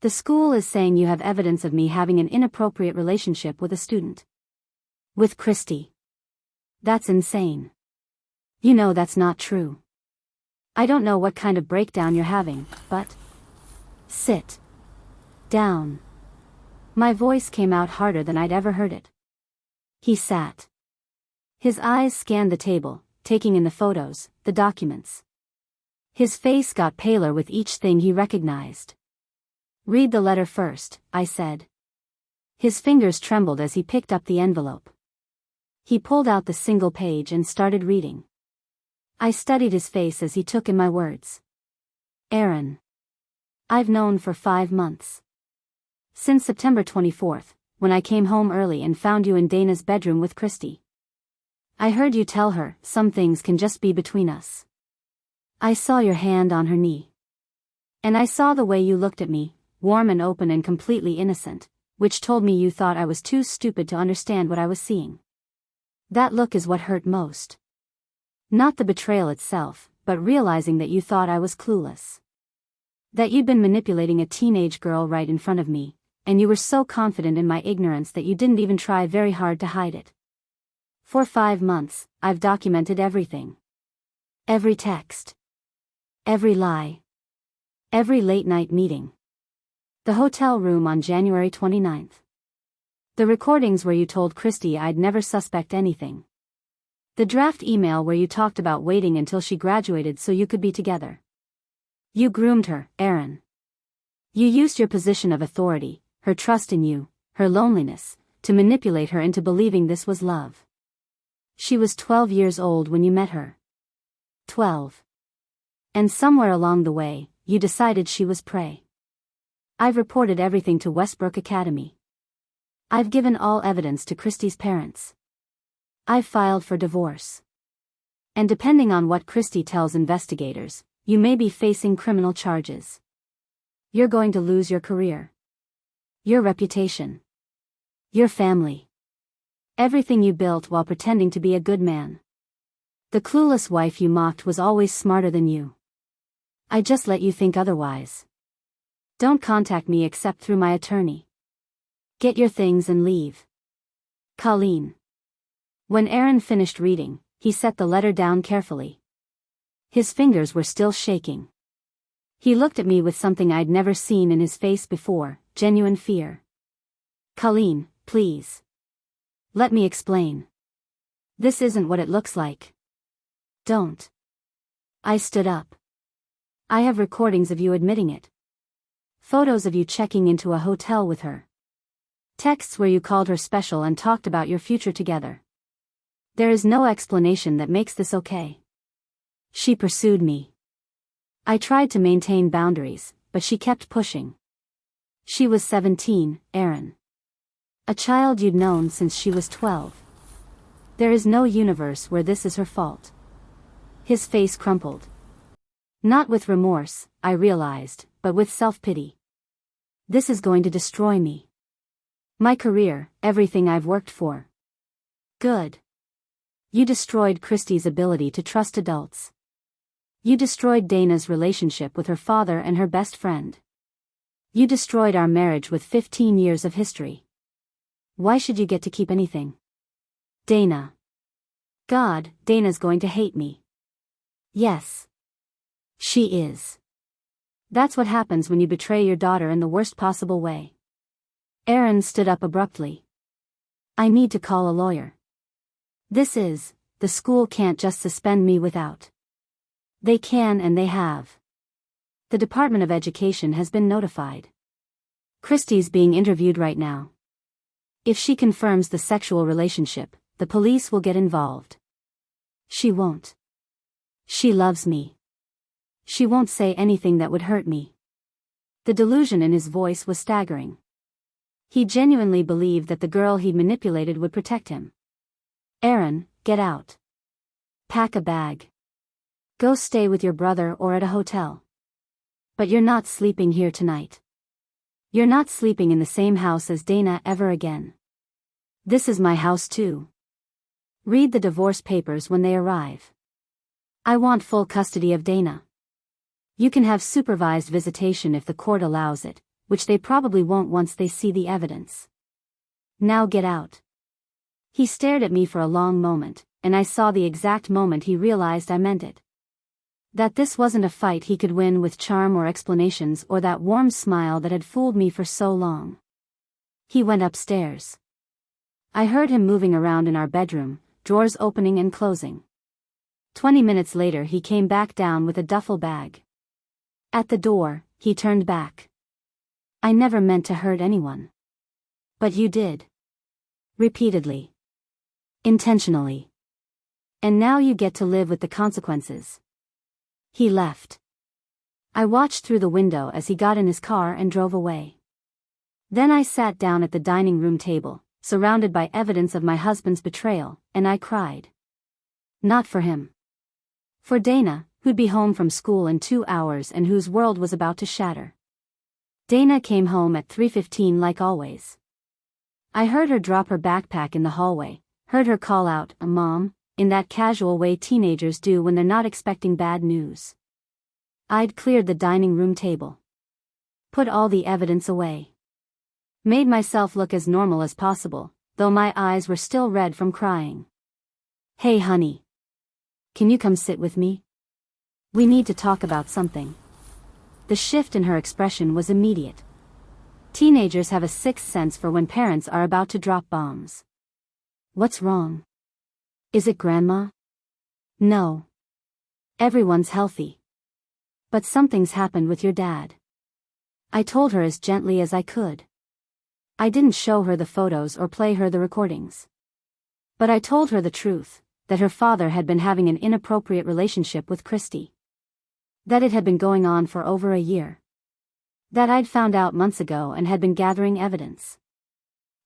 The school is saying you have evidence of me having an inappropriate relationship with a student. With Christy. That's insane. You know that's not true. I don't know what kind of breakdown you're having, but... Sit. Down." My voice came out harder than I'd ever heard it. He sat. His eyes scanned the table, taking in the photos, the documents. His face got paler with each thing he recognized. "Read the letter first," I said. His fingers trembled as he picked up the envelope. He pulled out the single page and started reading. I studied his face as he took in my words. "Aaron. I've known for 5 months. Since September 24th, when I came home early and found you in Dana's bedroom with Christy. I heard you tell her, some things can just be between us. I saw your hand on her knee. And I saw the way you looked at me, warm and open and completely innocent, which told me you thought I was too stupid to understand what I was seeing. That look is what hurt most. Not the betrayal itself, but realizing that you thought I was clueless. That you'd been manipulating a teenage girl right in front of me, and you were so confident in my ignorance that you didn't even try very hard to hide it. For 5 months, I've documented everything. Every text. Every lie. Every late-night meeting. The hotel room on January 29th. The recordings where you told Christy I'd never suspect anything. The draft email where you talked about waiting until she graduated so you could be together. You groomed her, Aaron. You used your position of authority, her trust in you, her loneliness, to manipulate her into believing this was love. She was 12 years old when you met her. 12. And somewhere along the way, you decided she was prey. I've reported everything to Westbrook Academy. I've given all evidence to Christy's parents. I've filed for divorce. And depending on what Christy tells investigators, you may be facing criminal charges. You're going to lose your career. Your reputation. Your family. Everything you built while pretending to be a good man. The clueless wife you mocked was always smarter than you. I just let you think otherwise. Don't contact me except through my attorney. Get your things and leave. Colleen. When Aaron finished reading, he set the letter down carefully. His fingers were still shaking. He looked at me with something I'd never seen in his face before, genuine fear. Colleen, please. Let me explain. This isn't what it looks like. Don't. I stood up. I have recordings of you admitting it. Photos of you checking into a hotel with her. Texts where you called her special and talked about your future together. There is no explanation that makes this okay. She pursued me. I tried to maintain boundaries, but she kept pushing. She was 17, Aaron. A child you'd known since she was 12. There is no universe where this is her fault. His face crumpled. Not with remorse, I realized, but with self-pity. This is going to destroy me. My career, everything I've worked for. Good. You destroyed Christy's ability to trust adults. You destroyed Dana's relationship with her father and her best friend. You destroyed our marriage with 15 years of history. Why should you get to keep anything? Dana. God, Dana's going to hate me. Yes. She is. That's what happens when you betray your daughter in the worst possible way. Aaron stood up abruptly. I need to call a lawyer. The school can't just suspend me without. They can and they have. The Department of Education has been notified. Christy's being interviewed right now. If she confirms the sexual relationship, the police will get involved. She won't. She loves me. She won't say anything that would hurt me. The delusion in his voice was staggering. He genuinely believed that the girl he'd manipulated would protect him. Aaron, get out. Pack a bag. Go stay with your brother or at a hotel. But you're not sleeping here tonight. You're not sleeping in the same house as Dana ever again. This is my house too. Read the divorce papers when they arrive. I want full custody of Dana. You can have supervised visitation if the court allows it, which they probably won't once they see the evidence. Now get out. He stared at me for a long moment, and I saw the exact moment he realized I meant it. That this wasn't a fight he could win with charm or explanations or that warm smile that had fooled me for so long. He went upstairs. I heard him moving around in our bedroom, drawers opening and closing. 20 minutes later he came back down with a duffel bag. At the door, he turned back. I never meant to hurt anyone. But you did. Repeatedly. Intentionally. And now you get to live with the consequences. He left. I watched through the window as he got in his car and drove away. Then I sat down at the dining room table, surrounded by evidence of my husband's betrayal, and I cried. Not for him. For Dana, who'd be home from school in 2 hours and whose world was about to shatter. Dana came home at 3:15 like always. I heard her drop her backpack in the hallway, heard her call out, "Mom," in that casual way teenagers do when they're not expecting bad news. I'd cleared the dining room table. Put all the evidence away. Made myself look as normal as possible, though my eyes were still red from crying. Hey honey. Can you come sit with me? We need to talk about something. The shift in her expression was immediate. Teenagers have a sixth sense for when parents are about to drop bombs. What's wrong? Is it Grandma? No. Everyone's healthy. But something's happened with your dad. I told her as gently as I could. I didn't show her the photos or play her the recordings. But I told her the truth, that her father had been having an inappropriate relationship with Christy. That it had been going on for over a year. That I'd found out months ago and had been gathering evidence.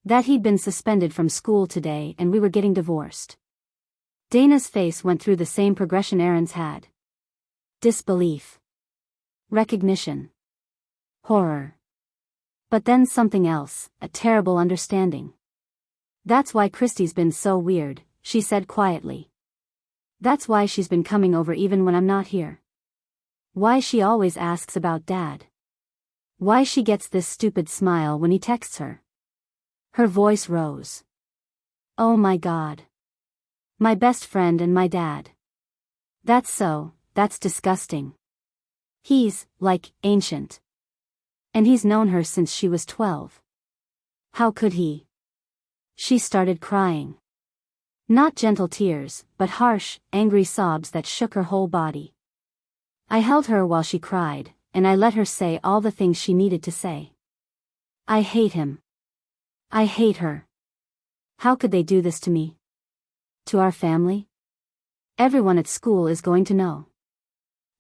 That he'd been suspended from school today and we were getting divorced. Dana's face went through the same progression Aaron's had. Disbelief. Recognition. Horror. But then something else, a terrible understanding. That's why Christy's been so weird, she said quietly. That's why she's been coming over even when I'm not here. Why she always asks about Dad. Why she gets this stupid smile when he texts her. Her voice rose. Oh my God. My best friend and my dad. That's disgusting. He's, like, ancient. And he's known her since she was 12. How could he? She started crying. Not gentle tears, but harsh, angry sobs that shook her whole body. I held her while she cried, and I let her say all the things she needed to say. I hate him. I hate her. How could they do this to me? To our family? Everyone at school is going to know.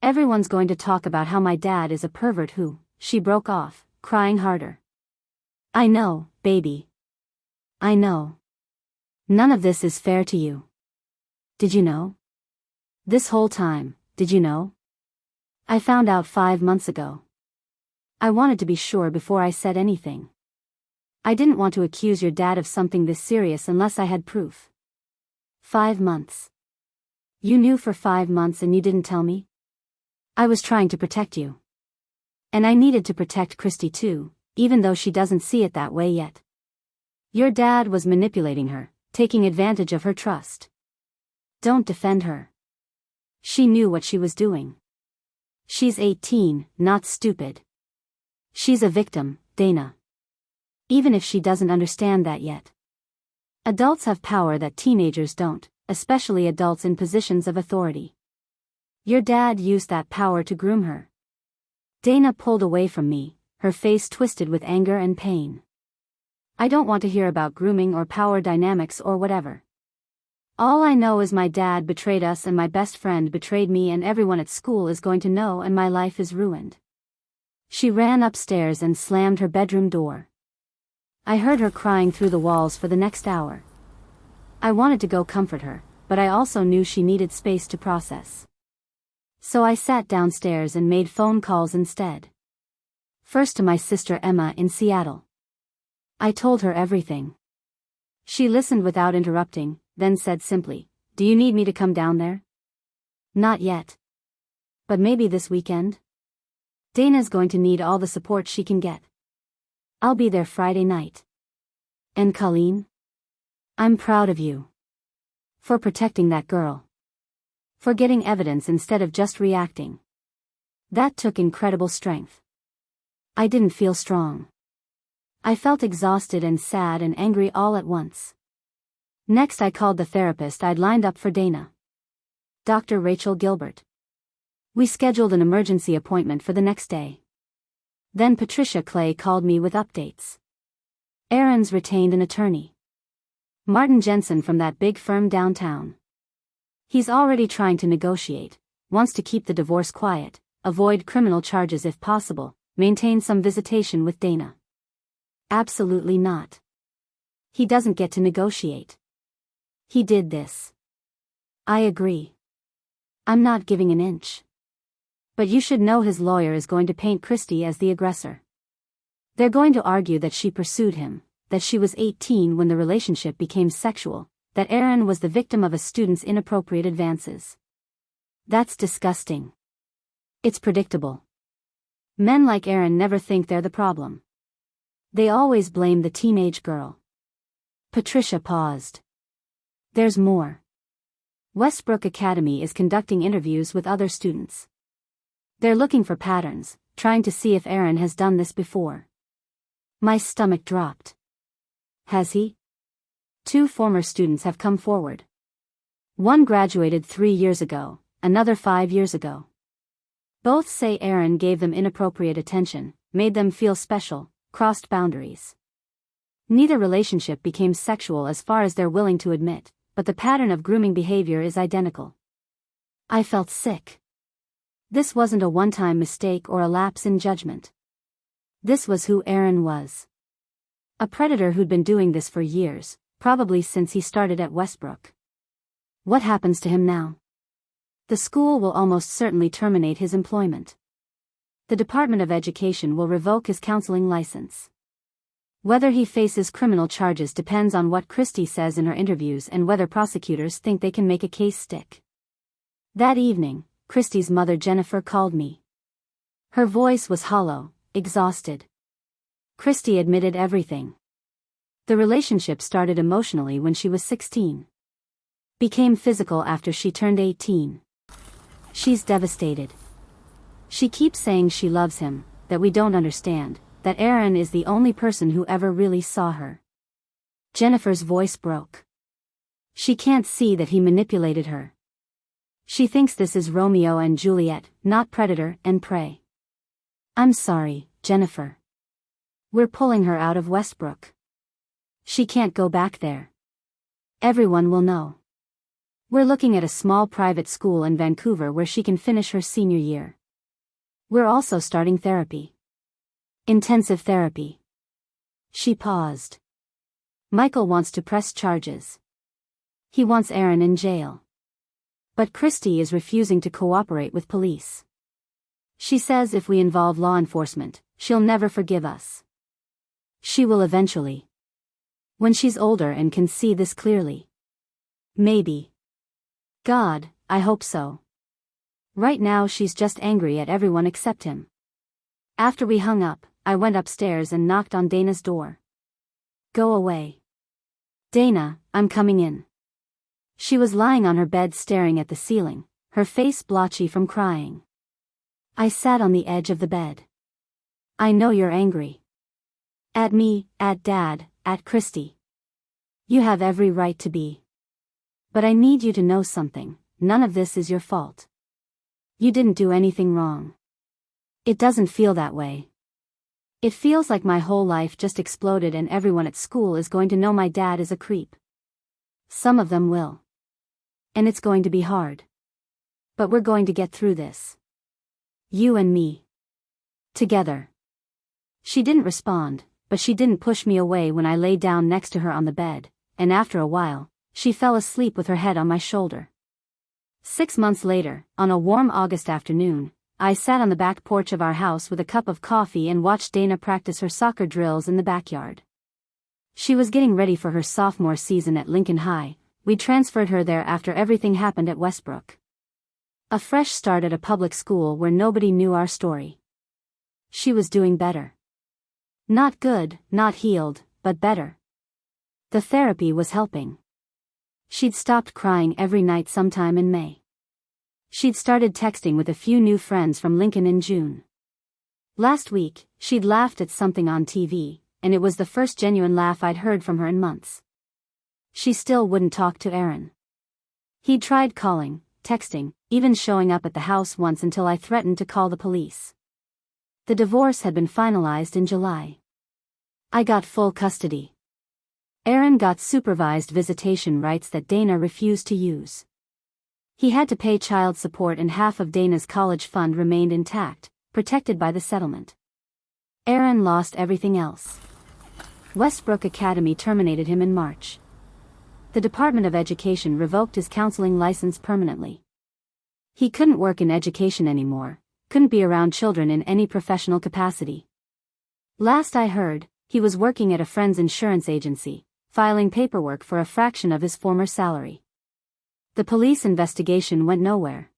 Everyone's going to talk about how my dad is a pervert who, she broke off, crying harder. I know, baby. I know. None of this is fair to you. Did you know? This whole time, did you know? I found out 5 months ago. I wanted to be sure before I said anything. I didn't want to accuse your dad of something this serious unless I had proof. 5 months. You knew for 5 months and you didn't tell me? I was trying to protect you. And I needed to protect Christy too, even though she doesn't see it that way yet. Your dad was manipulating her, taking advantage of her trust. Don't defend her. She knew what she was doing. She's 18, not stupid. She's a victim, Dana. Even if she doesn't understand that yet. Adults have power that teenagers don't, especially adults in positions of authority. Your dad used that power to groom her. Dana pulled away from me, her face twisted with anger and pain. I don't want to hear about grooming or power dynamics or whatever. All I know is my dad betrayed us and my best friend betrayed me and everyone at school is going to know and my life is ruined. She ran upstairs and slammed her bedroom door. I heard her crying through the walls for the next hour. I wanted to go comfort her, but I also knew she needed space to process. So I sat downstairs and made phone calls instead. First to my sister Emma in Seattle. I told her everything. She listened without interrupting, then said simply, "Do you need me to come down there?" "Not yet. But maybe this weekend?" "Dana's going to need all the support she can get. I'll be there Friday night." "And Colleen? I'm proud of you. For protecting that girl. For getting evidence instead of just reacting. That took incredible strength. I didn't feel strong. I felt exhausted and sad and angry all at once. Next I called the therapist I'd lined up for Dana. Dr. Rachel Gilbert. We scheduled an emergency appointment for the next day. Then Patricia Clay called me with updates. Aaron's retained an attorney. Martin Jensen from that big firm downtown. He's already trying to negotiate, wants to keep the divorce quiet, avoid criminal charges if possible, maintain some visitation with Dana. Absolutely not. He doesn't get to negotiate. He did this. I agree. I'm not giving an inch. But you should know his lawyer is going to paint Christy as the aggressor. They're going to argue that she pursued him, that she was 18 when the relationship became sexual, that Aaron was the victim of a student's inappropriate advances. That's disgusting. It's predictable. Men like Aaron never think they're the problem. They always blame the teenage girl. Patricia paused. There's more. Westbrook Academy is conducting interviews with other students. They're looking for patterns, trying to see if Aaron has done this before. My stomach dropped. Has he? 2 former students have come forward. One graduated 3 years ago, another 5 years ago. Both say Aaron gave them inappropriate attention, made them feel special, crossed boundaries. Neither relationship became sexual as far as they're willing to admit, but the pattern of grooming behavior is identical. I felt sick. This wasn't a one-time mistake or a lapse in judgment. This was who Aaron was. A predator who'd been doing this for years, probably since he started at Westbrook. What happens to him now? The school will almost certainly terminate his employment. The Department of Education will revoke his counseling license. Whether he faces criminal charges depends on what Christy says in her interviews and whether prosecutors think they can make a case stick. That evening, Christy's mother Jennifer called me. Her voice was hollow, exhausted. Christy admitted everything. The relationship started emotionally when she was 16. Became physical after she turned 18. She's devastated. She keeps saying she loves him, that we don't understand, that Aaron is the only person who ever really saw her. Jennifer's voice broke. She can't see that he manipulated her. She thinks this is Romeo and Juliet, not predator and prey. I'm sorry, Jennifer. We're pulling her out of Westbrook. She can't go back there. Everyone will know. We're looking at a small private school in Vancouver where she can finish her senior year. We're also starting therapy. Intensive therapy. She paused. Michael wants to press charges. He wants Aaron in jail. But Christy is refusing to cooperate with police. She says if we involve law enforcement, she'll never forgive us. She will eventually. When she's older and can see this clearly. Maybe. God, I hope so. Right now she's just angry at everyone except him. After we hung up, I went upstairs and knocked on Dana's door. Go away. Dana, I'm coming in. She was lying on her bed staring at the ceiling, her face blotchy from crying. I sat on the edge of the bed. I know you're angry. At me, at Dad, at Christy. You have every right to be. But I need you to know something, none of this is your fault. You didn't do anything wrong. It doesn't feel that way. It feels like my whole life just exploded and everyone at school is going to know my dad is a creep. Some of them will. And it's going to be hard. But we're going to get through this. You and me. Together. She didn't respond, but she didn't push me away when I lay down next to her on the bed, and after a while, she fell asleep with her head on my shoulder. 6 months later, on a warm August afternoon, I sat on the back porch of our house with a cup of coffee and watched Dana practice her soccer drills in the backyard. She was getting ready for her sophomore season at Lincoln High. We transferred her there after everything happened at Westbrook. A fresh start at a public school where nobody knew our story. She was doing better. Not good, not healed, but better. The therapy was helping. She'd stopped crying every night sometime in May. She'd started texting with a few new friends from Lincoln in June. Last week, she'd laughed at something on TV, and it was the first genuine laugh I'd heard from her in months. She still wouldn't talk to Aaron. He'd tried calling, texting, even showing up at the house once until I threatened to call the police. The divorce had been finalized in July. I got full custody. Aaron got supervised visitation rights that Dana refused to use. He had to pay child support and half of Dana's college fund remained intact, protected by the settlement. Aaron lost everything else. Westbrook Academy terminated him in March. The Department of Education revoked his counseling license permanently. He couldn't work in education anymore, couldn't be around children in any professional capacity. Last I heard, he was working at a friend's insurance agency, filing paperwork for a fraction of his former salary. The police investigation went nowhere.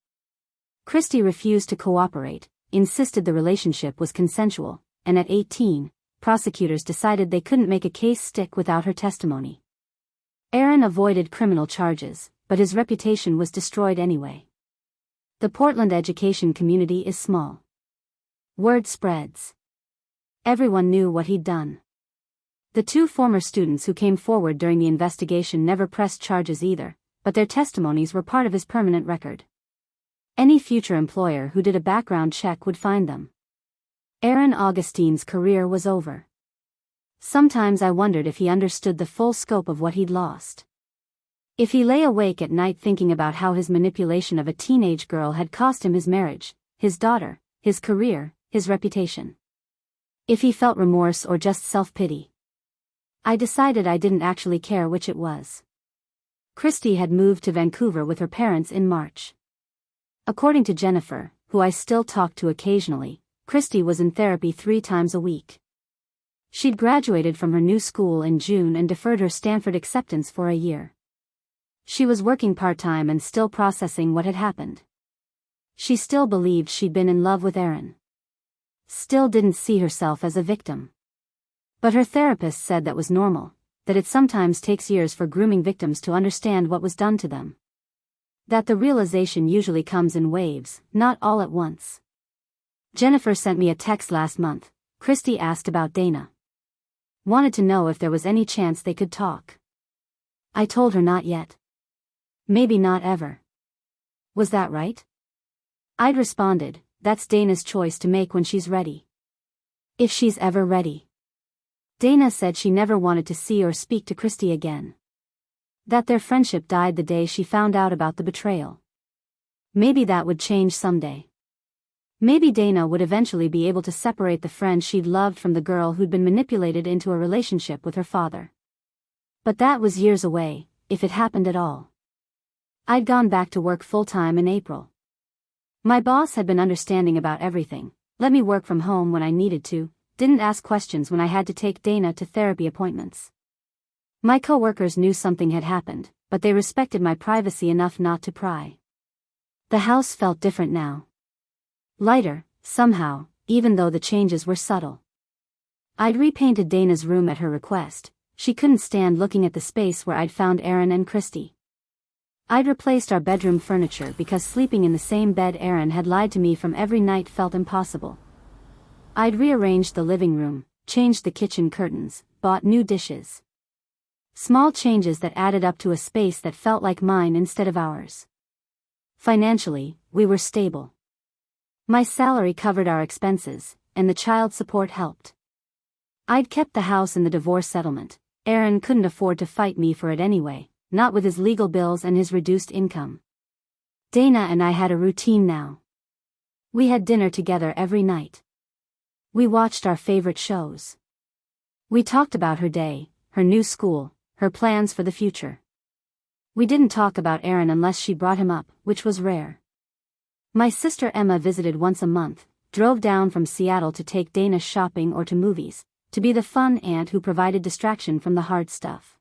Christy refused to cooperate, insisted the relationship was consensual, and at 18, prosecutors decided they couldn't make a case stick without her testimony. Aaron avoided criminal charges, but his reputation was destroyed anyway. The Portland education community is small. Word spreads. Everyone knew what he'd done. The 2 former students who came forward during the investigation never pressed charges either, but their testimonies were part of his permanent record. Any future employer who did a background check would find them. Aaron Augustine's career was over. Sometimes I wondered if he understood the full scope of what he'd lost. If he lay awake at night thinking about how his manipulation of a teenage girl had cost him his marriage, his daughter, his career, his reputation. If he felt remorse or just self-pity. I decided I didn't actually care which it was. Christy had moved to Vancouver with her parents in March. According to Jennifer, who I still talk to occasionally, Christy was in therapy 3 times a week. She'd graduated from her new school in June and deferred her Stanford acceptance for a year. She was working part-time and still processing what had happened. She still believed she'd been in love with Aaron. Still didn't see herself as a victim. But her therapist said that was normal, that it sometimes takes years for grooming victims to understand what was done to them. That the realization usually comes in waves, not all at once. Jennifer sent me a text last month. Christy asked about Dana. Wanted to know if there was any chance they could talk. I told her not yet. Maybe not ever. Was that right? I'd responded, that's Dana's choice to make when she's ready. If she's ever ready. Dana said she never wanted to see or speak to Christy again. That their friendship died the day she found out about the betrayal. Maybe that would change someday. Maybe Dana would eventually be able to separate the friend she'd loved from the girl who'd been manipulated into a relationship with her father. But that was years away, if it happened at all. I'd gone back to work full-time in April. My boss had been understanding about everything, let me work from home when I needed to, didn't ask questions when I had to take Dana to therapy appointments. My coworkers knew something had happened, but they respected my privacy enough not to pry. The house felt different now. Lighter, somehow, even though the changes were subtle. I'd repainted Dana's room at her request. She couldn't stand looking at the space where I'd found Aaron and Christy. I'd replaced our bedroom furniture because sleeping in the same bed Aaron had lied to me from every night felt impossible. I'd rearranged the living room, changed the kitchen curtains, bought new dishes. Small changes that added up to a space that felt like mine instead of ours. Financially, we were stable. My salary covered our expenses, and the child support helped. I'd kept the house in the divorce settlement. Aaron couldn't afford to fight me for it anyway, not with his legal bills and his reduced income. Dana and I had a routine now. We had dinner together every night. We watched our favorite shows. We talked about her day, her new school, her plans for the future. We didn't talk about Aaron unless she brought him up, which was rare. My sister Emma visited once a month, drove down from Seattle to take Dana shopping or to movies, to be the fun aunt who provided distraction from the hard stuff.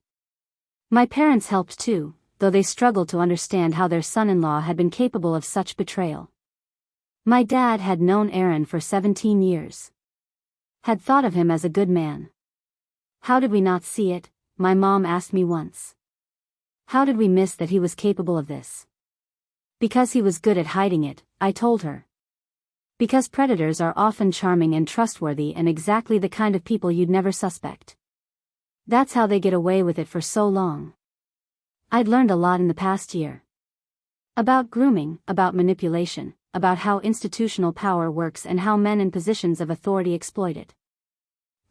My parents helped too, though they struggled to understand how their son-in-law had been capable of such betrayal. My dad had known Aaron for 17 years. Had thought of him as a good man. How did we not see it? My mom asked me once. How did we miss that he was capable of this? Because he was good at hiding it, I told her. Because predators are often charming and trustworthy and exactly the kind of people you'd never suspect. That's how they get away with it for so long. I'd learned a lot in the past year. About grooming, about manipulation, about how institutional power works and how men in positions of authority exploit it.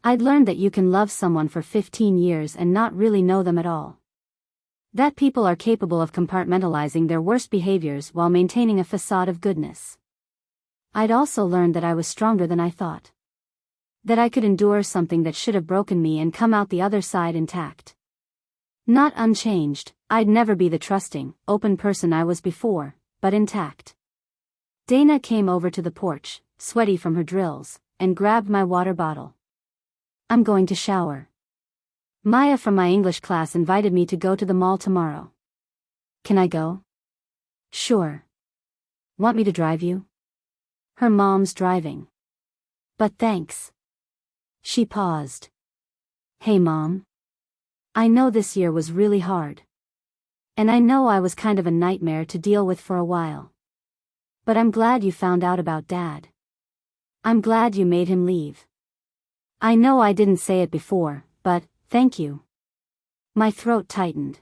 I'd learned that you can love someone for 15 years and not really know them at all. That people are capable of compartmentalizing their worst behaviors while maintaining a facade of goodness. I'd also learned that I was stronger than I thought. That I could endure something that should have broken me and come out the other side intact. Not unchanged, I'd never be the trusting, open person I was before, but intact. Dana came over to the porch, sweaty from her drills, and grabbed my water bottle. I'm going to shower. Maya from my English class invited me to go to the mall tomorrow. Can I go? Sure. Want me to drive you? Her mom's driving. But thanks. She paused. Hey Mom. I know this year was really hard. And I know I was kind of a nightmare to deal with for a while. But I'm glad you found out about Dad. I'm glad you made him leave. I know I didn't say it before, but, thank you. My throat tightened.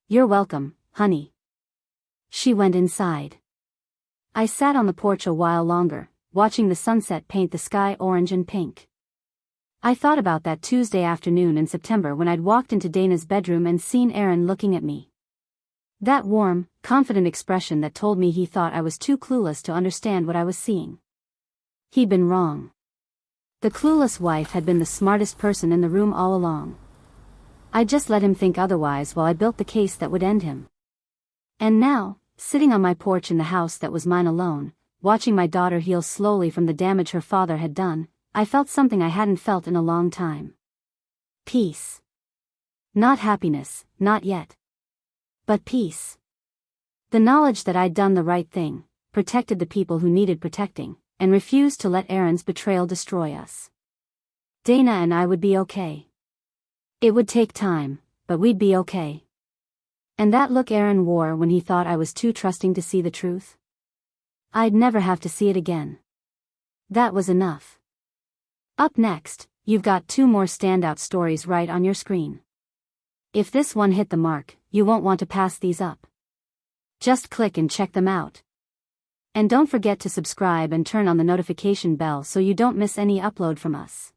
You're welcome, honey. She went inside. I sat on the porch a while longer, watching the sunset paint the sky orange and pink. I thought about that Tuesday afternoon in September when I'd walked into Dana's bedroom and seen Aaron looking at me. That warm, confident expression that told me he thought I was too clueless to understand what I was seeing. He'd been wrong. The clueless wife had been the smartest person in the room all along. I just let him think otherwise while I built the case that would end him. And now, sitting on my porch in the house that was mine alone, watching my daughter heal slowly from the damage her father had done, I felt something I hadn't felt in a long time. Peace. Not happiness, not yet. But peace. The knowledge that I'd done the right thing, protected the people who needed protecting, and refused to let Aaron's betrayal destroy us. Dana and I would be okay. It would take time, but we'd be okay. And that look Aaron wore when he thought I was too trusting to see the truth? I'd never have to see it again. That was enough. Up next, you've got 2 more standout stories right on your screen. If this one hit the mark, you won't want to pass these up. Just click and check them out. And don't forget to subscribe and turn on the notification bell so you don't miss any upload from us.